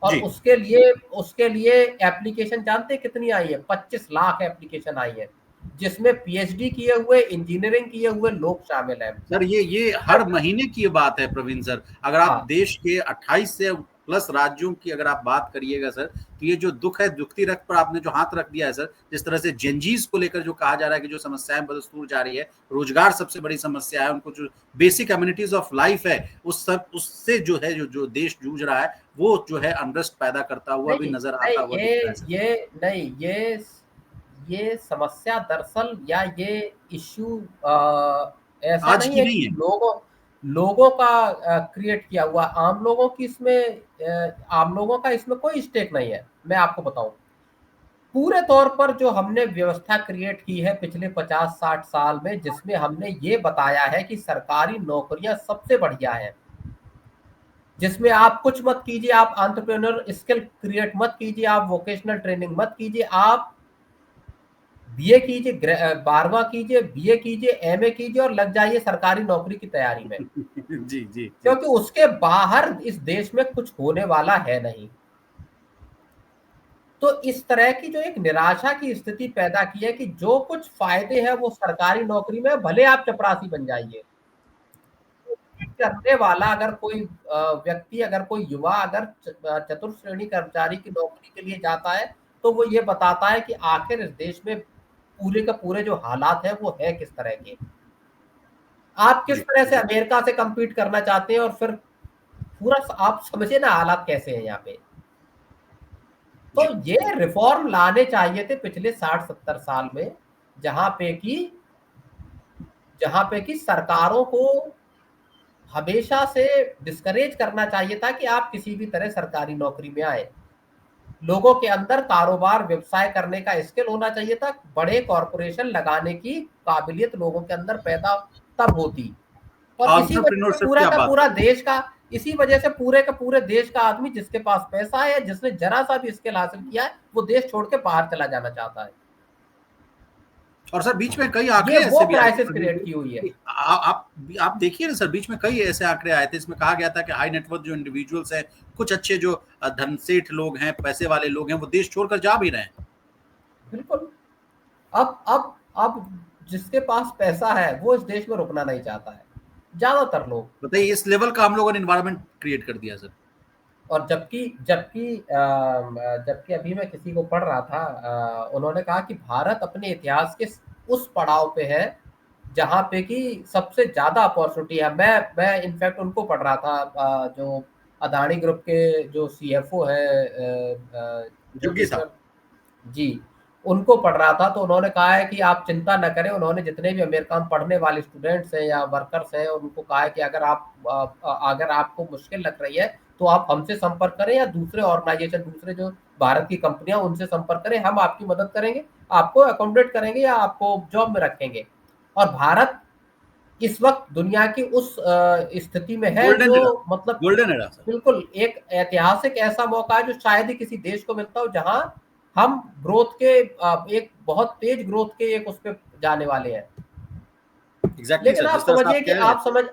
Speaker 2: और
Speaker 1: जी
Speaker 2: उसके लिए एप्लीकेशन जानते हैं कितनी आई है? 25 लाख एप्लीकेशन आई है, जिसमें पीएचडी किए हुए, इंजीनियरिंग किए हुए लोग शामिल हैं।
Speaker 1: सर, ये हर महीने की ये बात है प्रवीण सर। अगर आप
Speaker 2: हाँ,
Speaker 1: देश के 28 से प्लस राज्यों की अगर आप बात करिएगा सर, तो ये जो दुख है, दुखती रख पर आपने जो हाथ रख दिया है सर, जिस तरह से जेनजीज को लेकर जो कहा जा रहा है कि जो समस्याएं बदस्तूर जा रही है, रोजगार सबसे बड़ी समस्या है, उनको जो बेसिक कम्युनिटीज ऑफ लाइफ है उस सब उससे जो है जो देश जूझ रहा है, वो जो है अनरेस्ट पैदा करता हुआ भी
Speaker 2: नहीं
Speaker 1: नजर
Speaker 2: नहीं,
Speaker 1: आता हुआ दिख रहा है सर।
Speaker 2: ये नहीं, ये समस्या दरअसल, या ये इश्यू ऐसा
Speaker 1: आज
Speaker 2: नहीं
Speaker 1: की
Speaker 2: है
Speaker 1: नहीं
Speaker 2: कि
Speaker 1: है।
Speaker 2: लोगों का क्रिएट किया हुआ। आम लोगों की इसमें आम लोगों का इसमें कोई स्टेक नहीं है। मैं आपको बताऊं, पूरे तौर पर जो हमने व्यवस्था क्रिएट की है पिछले 50-60 साल में, जिसमें हमने ये बताया है कि सरकारी नौकरियां सबसे बढ़िया है, जिसमें आप कुछ मत कीजिए, आप एंटरप्रेन्योर स्किल क्रिएट मत कीजिए, आप वोकेशनल ट्रेनिंग मत कीजिए, आप बीए कीजिए, 12वां कीजिए, बीए कीजिए, एमए कीजिए और लग जाइए सरकारी नौकरी की तैयारी में।
Speaker 1: जी जी जी।
Speaker 2: क्योंकि उसके बाहर इस देश में कुछ होने वाला है नहीं। तो इस तरह की जो एक निराशा की स्थिति पैदा की है कि जो कुछ फायदे हैं वो सरकारी नौकरी में, भले आप चपरासी बन जाइए। करने वाला अगर कोई व्यक्ति, अगर कोई युवा अगर चतुर्थ श्रेणी कर्मचारी की नौकरी के लिए जाता है, तो वो ये बताता है कि आखिर इस देश में पूरे का पूरे जो हालात है वो है किस तरह के। आप किस
Speaker 1: जी
Speaker 2: तरह से
Speaker 1: जी
Speaker 2: अमेरिका से compete करना चाहते हैं, और फिर पूरा आप समझिए ना हालात कैसे हैं यहाँ पे। तो
Speaker 1: जी
Speaker 2: ये रिफॉर्म लाने चाहिए थे पिछले 60-70 साल में, जहां पे कि जहां पे कि सरकारों को हमेशा से डिस्करेज करना चाहिए था कि आप किसी भी तरह सरकारी नौकरी में आए। लोगों के अंदर कारोबार व्यवसाय करने का स्किल होना चाहिए था, बड़े कॉरपोरेशन लगाने की काबिलियत लोगों के अंदर पैदा तब होती। और
Speaker 1: एंटरप्रेन्योरशिप की आप बात कर रहे हैं।
Speaker 2: इसी वजह से पूरे का पूरे देश का आदमी जिसके पास पैसा है, जिसने जरा सा भी स्किल हासिल किया है, वो देश छोड़ के बाहर चला जाना चाहता है।
Speaker 1: और सर बीच में कई
Speaker 2: ये
Speaker 1: आंकड़े
Speaker 2: वो
Speaker 1: ऐसे भी आए थे
Speaker 2: क्राइसिस
Speaker 1: प्रवीण
Speaker 2: क्रिएट
Speaker 1: जी,
Speaker 2: की हुई है।
Speaker 1: कि आप देखिए ना सर, बीच में कई ऐसे आंकड़े आए थे, इसमें कहा गया था कि हाई नेटवर्थ जो इंडिविजुअल्स हैं, कुछ अच्छे जो धनसेठ लोग हैं, पैसे वाले लोग हैं, वो देश छोड़कर जा भी रहे हैं।
Speaker 2: बिल्कुल। अब जिसके पास पैसा है वो इस देश में रुकना नहीं चाहता है, ज्यादातर लोग।
Speaker 1: बताइए, इस लेवल का हम लोगों ने इन्वायरमेंट क्रिएट कर दिया सर।
Speaker 2: और जबकि जबकि जबकि अभी मैं किसी को पढ़ रहा था, उन्होंने कहा कि भारत अपने इतिहास के उस पड़ाव पे है जहाँ पे कि सबसे ज्यादा अपॉर्चुनिटी है। मैं इनफैक्ट उनको पढ़ रहा था, जो अदानी ग्रुप के जो सीएफओ है,
Speaker 1: जुग्गी साहब।
Speaker 2: योगेश्वर जी, उनको पढ़ रहा था। तो उन्होंने कहा है कि आप चिंता न करें। उन्होंने जितने भी अमेरिका में पढ़ने वाले स्टूडेंट्स हैं या वर्कर्स हैं, उनको कहा है कि अगर आपको मुश्किल लग रही है तो आप हमसे संपर्क करें या दूसरे ऑर्गेनाइजेशन, दूसरे जो भारत की कंपनियां, उनसे संपर्क करें। हम आपकी मदद करेंगे, आपको अकोमोडेट करेंगे या आपको जॉब में रखेंगे। और भारत इस वक्त दुनिया की उस स्थिति में है
Speaker 1: गोल्डन
Speaker 2: जो,
Speaker 1: एरा।
Speaker 2: मतलब
Speaker 1: गोल्डन एरा सर।
Speaker 2: बिल्कुल एक ऐतिहासिक ऐसा मौका है जो शायद ही किसी देश को मिलता हो, जहां हम ग्रोथ के एक बहुत तेज ग्रोथ के एक उस पे जाने वाले हैं।
Speaker 1: एग्जैक्टली
Speaker 2: लेकिन
Speaker 1: सर,
Speaker 2: आप
Speaker 1: जिस तरह से
Speaker 2: समझिए
Speaker 1: आप
Speaker 2: कि
Speaker 1: कह रहे
Speaker 2: आप समझ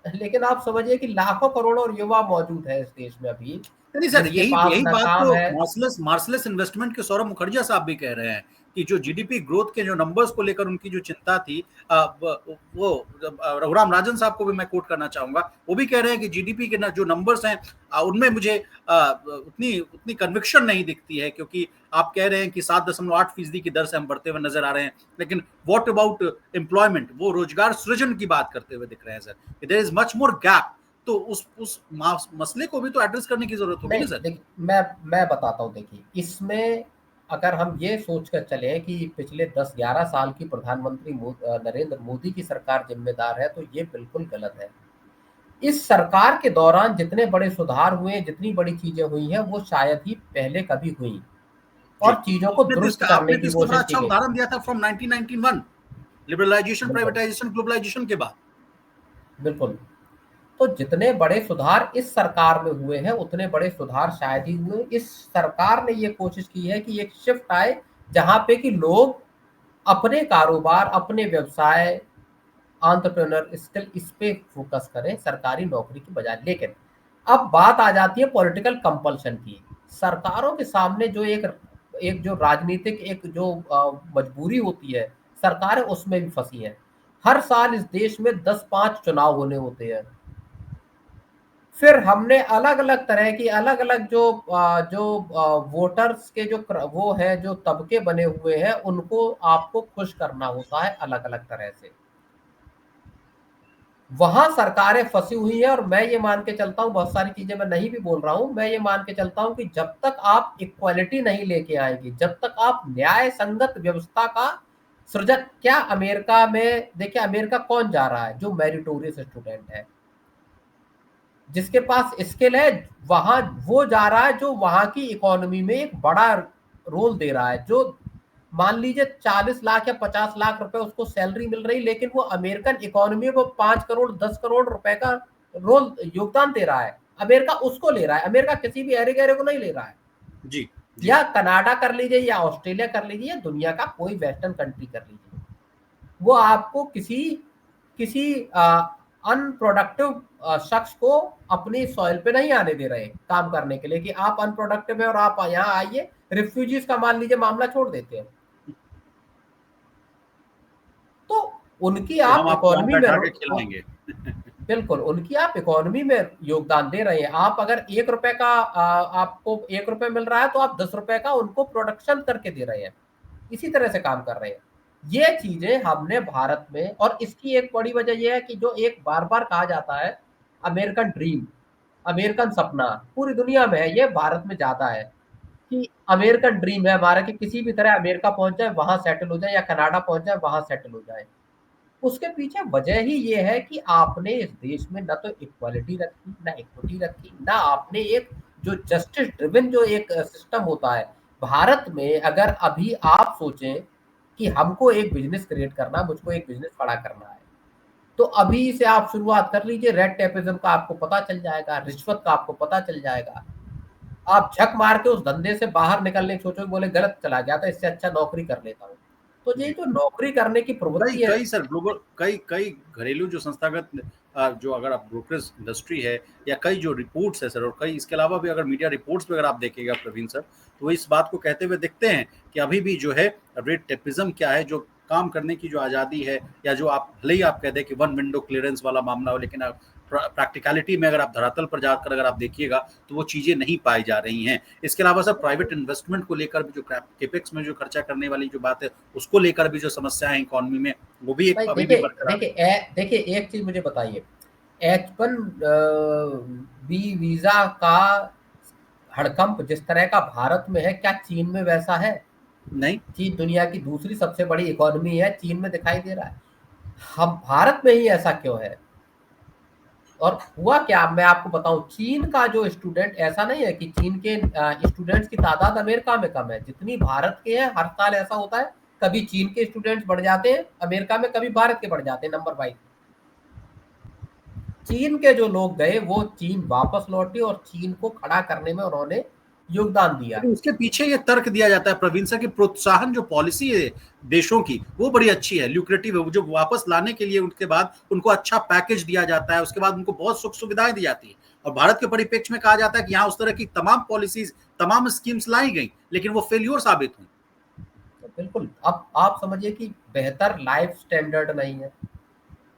Speaker 2: लेकिन आप समझिए कि लाखों करोड़ों युवा मौजूद है इस देश में अभी,
Speaker 1: नहीं सर,
Speaker 2: जिसके
Speaker 1: यही
Speaker 2: पास
Speaker 1: यही
Speaker 2: ना
Speaker 1: बात
Speaker 2: काम
Speaker 1: तो
Speaker 2: है।
Speaker 1: मार्सलेस मार्सलेस इन्वेस्टमेंट के सौरभ मुखर्जी साहब भी कह रहे हैं कि जो जीडीपी ग्रोथ के जो नंबर्स को लेकर उनकी जो चिंता थी, वो रघुराम राजन साहब को भी मैं कोट करना चाहूंगा। वो भी कह रहे हैं कि जीडीपी के जो नंबर्स हैं, उनमें मुझे उतनी उतनी कन्विक्शन नहीं दिखती है, क्योंकि आप कह रहे हैं कि 7.8% की दर से हम बढ़ते हुए नजर आ रहे हैं, लेकिन व्हाट अबाउट एम्प्लॉयमेंट, वो रोजगार सृजन की बात करते हुए दिख रहे हैं sir. There is much more gap. तो उस मसले को भी तो एड्रेस करने की जरूरत होगी
Speaker 2: नहीं,
Speaker 1: ना सर।
Speaker 2: देखिए मैं बताता हूँ। देखिए, इसमें अगर हम ये सोचकर चले कि पिछले 10-11 साल की प्रधानमंत्री नरेंद्र मोदी की सरकार जिम्मेदार है, तो ये बिल्कुल गलत है। इस सरकार के दौरान जितने बड़े सुधार हुए, जितनी बड़ी चीजें हुई हैं, वो शायद ही पहले कभी हुई,
Speaker 1: जी,
Speaker 2: और चीजों को
Speaker 1: आपने तो
Speaker 2: दुरुस्त
Speaker 1: इसका
Speaker 2: करने
Speaker 1: आपने तो
Speaker 2: की
Speaker 1: इसका बड़ा
Speaker 2: कोशिश की
Speaker 1: अच्छा
Speaker 2: गई।
Speaker 1: उदाहरण दिया था फ्रॉम 1991 लिबरलाइजेशन,
Speaker 2: बिल्कुल,
Speaker 1: प्राइवेटाइजेशन, ग्लोबलाइजेशन के बाद।
Speaker 2: बिल्कुल। तो जितने बड़े सुधार इस सरकार में हुए हैं, उतने बड़े सुधार शायद ही हुए। इस सरकार ने ये कोशिश की है कि एक शिफ्ट आए, जहाँ पे कि लोग अपने कारोबार, अपने व्यवसाय, एंटरप्रेन्योर स्किल, इस पे फोकस करें सरकारी नौकरी की बजाय। लेकिन अब बात आ जाती है पॉलिटिकल कंपल्शन की। सरकारों के सामने जो एक एक जो राजनीतिक एक जो मजबूरी होती है, सरकारें उसमें भी फंसी हैं। हर साल इस देश में 10-5 चुनाव होने होते हैं। फिर हमने अलग-अलग तरह की अलग-अलग जो वोटर्स के वो है जो तबके बने हुए हैं, उनको आपको खुश करना होता है अलग-अलग तरह से। वहाँ सरकारें फँसी हुई हैं, और मैं ये मान के चलता हूँ, बहुत सारी चीज़ें मैं नहीं भी बोल रहा हूँ, मैं ये मान के चलता हूँ कि जब तक आप इक्वालिटी नहीं लेके आएँगे, जब तक आप न्याय संगत व्यवस्था का सृजन, क्या अमेरिका में देखिए, अमेरिका कौन जा रहा है? जो मेरिटोरियस स्टूडेंट है, जिसके पास स्किल है, वहाँ वो जा रहा है जो वहाँ की इकोनॉमी में एक बड़ा रोल दे रहा है। जो मान लीजिए 40 लाख या 50 लाख रुपए उसको सैलरी मिल रही, लेकिन वो अमेरिकन इकोनॉमी में 5 करोड़ 10 करोड़ रुपए का रोल योगदान दे रहा है। अमेरिका उसको ले रहा है, अमेरिका किसी भी अरे गहरे को नहीं ले रहा है।
Speaker 1: जी, जी।
Speaker 2: या कनाडा कर लीजिए, या ऑस्ट्रेलिया कर लीजिए, या दुनिया का कोई वेस्टर्न कंट्री कर लीजिए, वो आपको किसी किसी अनप्रोडक्टिव शख्स को अपनी सॉइल पे नहीं आने दे रहे काम करने के लिए, कि आप अनप्रोडक्टिव है और आप यहाँ आइए। रिफ्यूजीज का मान लीजिए मामला छोड़ देते हैं, तो उनकी
Speaker 1: कि
Speaker 2: आप
Speaker 1: हम आपको वहाँ
Speaker 2: इकोनॉमी में
Speaker 1: बैठा के खिलाएँगे।
Speaker 2: बिल्कुल, उनकी आप इकोनॉमी में योगदान दे रहे हैं। आप अगर 1 रुपए का आपको 1 रुपए मिल रहा है, तो आप 10 रुपए का उनको प्रोडक्शन करके दे रहे हैं। इसी तरह से काम कर रहे हैं। ये चीज़ें हमने भारत में, और इसकी एक बड़ी वजह ये है कि जो एक बार-बार कहा जाता है अमेरिकन ड्रीम, अमेरिकन सपना, पूरी दुनिया में है, ये भारत में ज़्यादा है कि अमेरिकन ड्रीम है हमारा कि किसी भी तरह अमेरिका पहुँच जाए, वहाँ सेटल हो जाए, या कनाडा पहुँच जाए, वहाँ सेटल हो जाए। उसके पीछे वजह ही ये है कि आपने इस देश में ना तो इक्वालिटी रखी, ना इक्विटी रखी, ना आपने एक जो जस्टिस ड्रिवन जो एक सिस्टम होता है भारत में। अगर अभी आप सोचें कि हमको एक बिजनेस क्रिएट करना, मुझको एक बिजनेस खड़ा करना है, तो अभी से आप शुरुआत कर लीजिए। रेड टेपिज्म का आपको पता चल जाएगा, रिश्वत का आपको पता चल जाएगा। आप झक मार के उस धंधे से बाहर निकलने की सोचोगे, बोले गलत चला गया था, इससे अच्छा नौकरी कर लेता हूँ। तो ये
Speaker 1: जी।
Speaker 2: जो नौकरी करने की
Speaker 1: कई
Speaker 2: प्रवृत्ति है।
Speaker 1: कई सर ग्लोबल कई कई घरेलू जो संस्थागत जो अगर आप ब्रोकरेज इंडस्ट्री है या कई जो रिपोर्ट्स है सर, और कई इसके अलावा भी अगर मीडिया रिपोर्ट्स भी अगर आप देखेगा प्रवीण सर, तो वो इस बात को कहते हुए दिखते हैं कि अभी भी जो है रेड टेपिज्म क्या है, जो काम करने की जो आज़ादी है, या जो आप भले ही आप कह दें कि वन विंडो क्लियरेंस वाला मामला हो, लेकिन प्रैक्टिकलिटी में अगर आप धरातल पर जाकर अगर आप देखिएगा तो वो चीज़ें नहीं पाई जा रही हैं। इसके अलावा सर प्राइवेट इन्वेस्टमेंट को लेकर भी जो केपेक्स में जो खर्चा करने वाली जो बात है, उसको लेकर भी जो समस्याएं हैं इकोनॉमी में, वो भी एक
Speaker 2: भाई
Speaker 1: अभी भी
Speaker 2: देखिए
Speaker 1: बरकरार
Speaker 2: देखिए
Speaker 1: है।
Speaker 2: देखिए, एक चीज मुझे बताइए। H1 बी वीजा का हड़कंप जिस तरह का भारत में है, क्या चीन में वैसा है?
Speaker 1: नहीं।
Speaker 2: चीन दुनिया की दूसरी सबसे बड़ी इकोनॉमी है, चीन में दिखाई दे रहा है। हम भारत में ही ऐसा क्यों है? और हुआ क्या, मैं आपको बताऊं, चीन का जो स्टूडेंट, ऐसा नहीं है कि चीन के स्टूडेंट्स की तादाद अमेरिका में कम है, जितनी भारत के हैं। हर साल ऐसा होता है, कभी चीन के स्टूडेंट्स बढ़ जाते हैं अमेरिका में, कभी भारत के बढ़ जाते हैं नंबर वाइज। चीन के जो लोग गए, वो चीन वापस लौटे, और चीन को खड़ा करने में उन्होंने योगदान दिया।
Speaker 1: लेकिन उसके पीछे ये तर्क दिया जाता है प्रवीण सर की प्रोत्साहन जो पॉलिसी है देशों की, वो बड़ी अच्छी है, ल्यूक्रेटिव है। जो वापस लाने के लिए उनके बाद उनको अच्छा पैकेज दिया जाता है, उसके बाद उनको बहुत सुख सुविधाएं दी जाती है। और भारत के परिप्रेक्ष्य में कहा जाता है कि यहाँ उस तरह की तमाम पॉलिसीज, तमाम स्कीम्स लाई गई, लेकिन वो फेल्योर साबित हुई।
Speaker 2: तो बिल्कुल, अब आप समझिए कि बेहतर लाइफ स्टैंडर्ड नहीं है,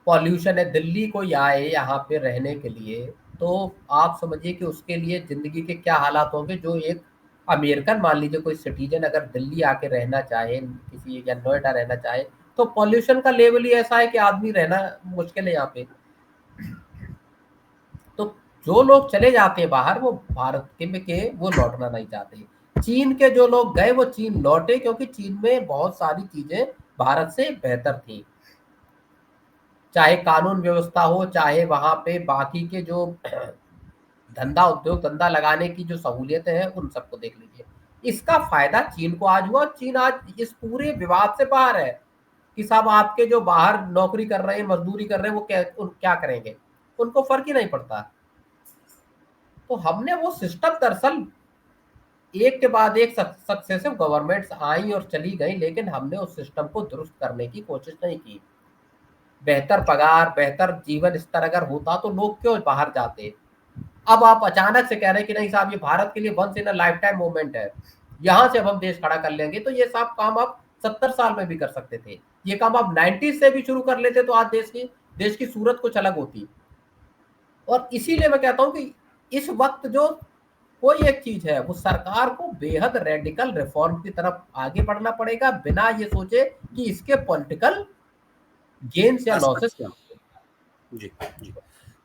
Speaker 2: पॉल्यूशन है। दिल्ली कोई आए यहाँ पे रहने के लिए, तो आप समझिए कि उसके लिए जिंदगी के क्या हालात होंगे। जो एक अमेरिकन, मान लीजिए कोई सिटीजन अगर दिल्ली आके रहना चाहे, किसी या नोएडा रहना चाहे, तो पॉल्यूशन का लेवल ही ऐसा है कि आदमी रहना मुश्किल है यहाँ पे। तो जो लोग चले जाते हैं बाहर, वो भारत के वो लौटना नहीं चाहते। चीन के जो लोग गए, वो चीन लौटे, क्योंकि चीन में बहुत सारी चीजें भारत से बेहतर थी। चाहे कानून व्यवस्था हो, चाहे वहां पे बाकी के जो धंधा उद्योग धंधा लगाने की जो सहूलियतें हैं उन सबको देख लीजिए। इसका फायदा चीन को आज हुआ, और चीन आज इस पूरे विवाद से बाहर है कि साहब आपके जो बाहर नौकरी कर रहे हैं, मजदूरी कर रहे हैं, वो क्या करेंगे, उनको फर्क ही नहीं पड़ता। तो हमने वो सिस्टम दरअसल एक के बाद एक सक्सेसिव गवर्नमेंट्स आई और चली गई, लेकिन हमने उस सिस्टम को दुरुस्त करने की कोशिश नहीं की। बेहतर पगार, बेहतर जीवन स्तर अगर होता तो लोग क्यों बाहर जाते। अब आप अचानक से कह रहे हैं कि नहीं साहब ये भारत के लिए once in a lifetime movement है, यहां से अब हम देश खड़ा कर लेंगे, तो ये सब काम आप 70 साल में भी कर सकते थे। ये काम आप 90s से भी शुरू कर लेते तो आज देश की सूरत कुछ अलग होती। और इसीलिए मैं कहता हूं कि इस वक्त जो कोई एक चीज है, वो सरकार को बेहद रेडिकल रिफॉर्म की तरफ आगे बढ़ना पड़ेगा, बिना ये सोचे कि इसके पॉलिटिकल गेन्स या लॉसेस क्या होंगे।
Speaker 1: जी जी।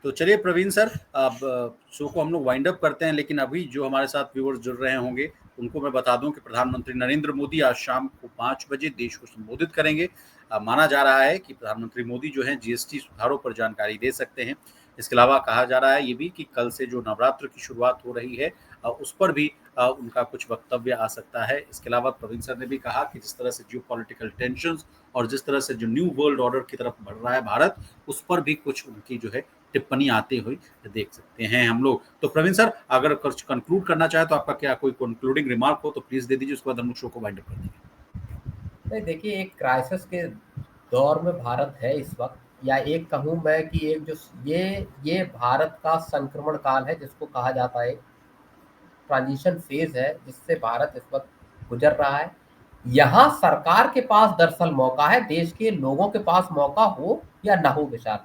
Speaker 1: तो चलिए प्रवीण सर, अब शो को हम लोग वाइंड अप करते हैं, लेकिन अभी जो हमारे साथ व्यूअर्स जुड़ रहे होंगे उनको मैं बता दूं कि प्रधानमंत्री नरेंद्र मोदी आज शाम को 5 बजे देश को संबोधित करेंगे। माना जा रहा है कि प्रधानमंत्री मोदी जो है जीएसटी सुधारों पर जानकारी दे सकते हैं। इसके अलावा कहा जा रहा है ये भी कि कल से जो नवरात्र की शुरुआत हो रही है उस पर भी उनका कुछ वक्तव्य आ सकता है। इसके अलावा प्रवीण सर ने भी कहा कि जिस तरह से जियो पॉलिटिकल टेंशन और जिस तरह से जो न्यू वर्ल्ड ऑर्डर की तरफ बढ़ रहा है भारत, उस पर भी कुछ उनकी जो है टिप्पणी आते हुए देख सकते हैं हम लोग। तो प्रवीण सर, अगर कुछ कंक्लूड करना चाहे तो आपका क्या कोई कंक्लूडिंग रिमार्क हो तो प्लीज दे दीजिए, उसके बाद हम लोग शो को वाइंड अप कर देंगे।
Speaker 2: नहीं, देखिए, एक क्राइसिस के दौर में भारत है इस वक्त, या एक कहूँ मैं कि एक जो ये भारत का संक्रमण काल है, जिसको कहा जाता है ट्रांजिशन फेज है, जिससे भारत इस वक्त गुजर रहा है। यहाँ सरकार के पास दरअसल मौका है, देश के लोगों के पास मौका हो या ना हो विशाल,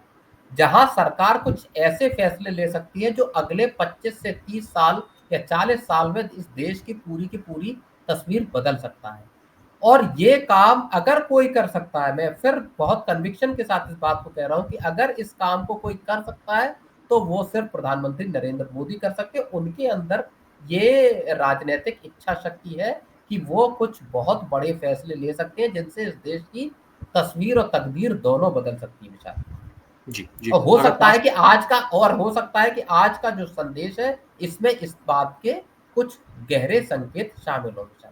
Speaker 2: जहां सरकार कुछ ऐसे फैसले ले सकती है जो अगले 25 से 30 साल या 40 साल में इस देश की पूरी तस्वीर बदल सकता है। और ये काम अगर कोई कर सकता है, मैं फिर बहुत कन्विक्शन के साथ इस बात को कह रहा हूं कि अगर इस काम को कोई कर सकता है तो वो सिर्फ प्रधानमंत्री नरेंद्र मोदी कर सकते हैं। उनके अंदर ये राजनीतिक इच्छा शक्ति है कि वो कुछ बहुत बड़े फैसले ले सकते हैं, जिनसे इस देश की तस्वीर और तकदीर दोनों बदल सकती है विशाल।
Speaker 1: जी जी।
Speaker 2: और हो
Speaker 1: अगर
Speaker 2: सकता है
Speaker 1: पांच
Speaker 2: कि आज का जो संदेश है, इसमें इस बात के कुछ गहरे संकेत शामिल हो विशाल।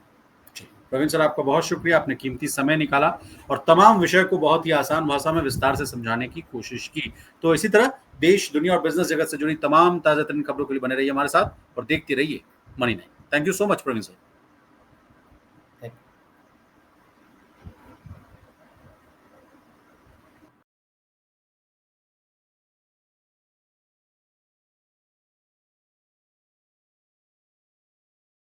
Speaker 1: प्रवीण सर, आपका बहुत शुक्रिया, आपने कीमती समय निकाला और तमाम विषय को बहुत ही आसान भाषा में विस्तार से समझाने की कोशिश की। तो इसी तरह देश, दुनिया और बिजनेस जगत से जुड़ी तमाम ताजा तरीन खबरों के लिए बने रहिए हमारे साथ और देखते रहिए Money9. Thank you so much Praveen sir.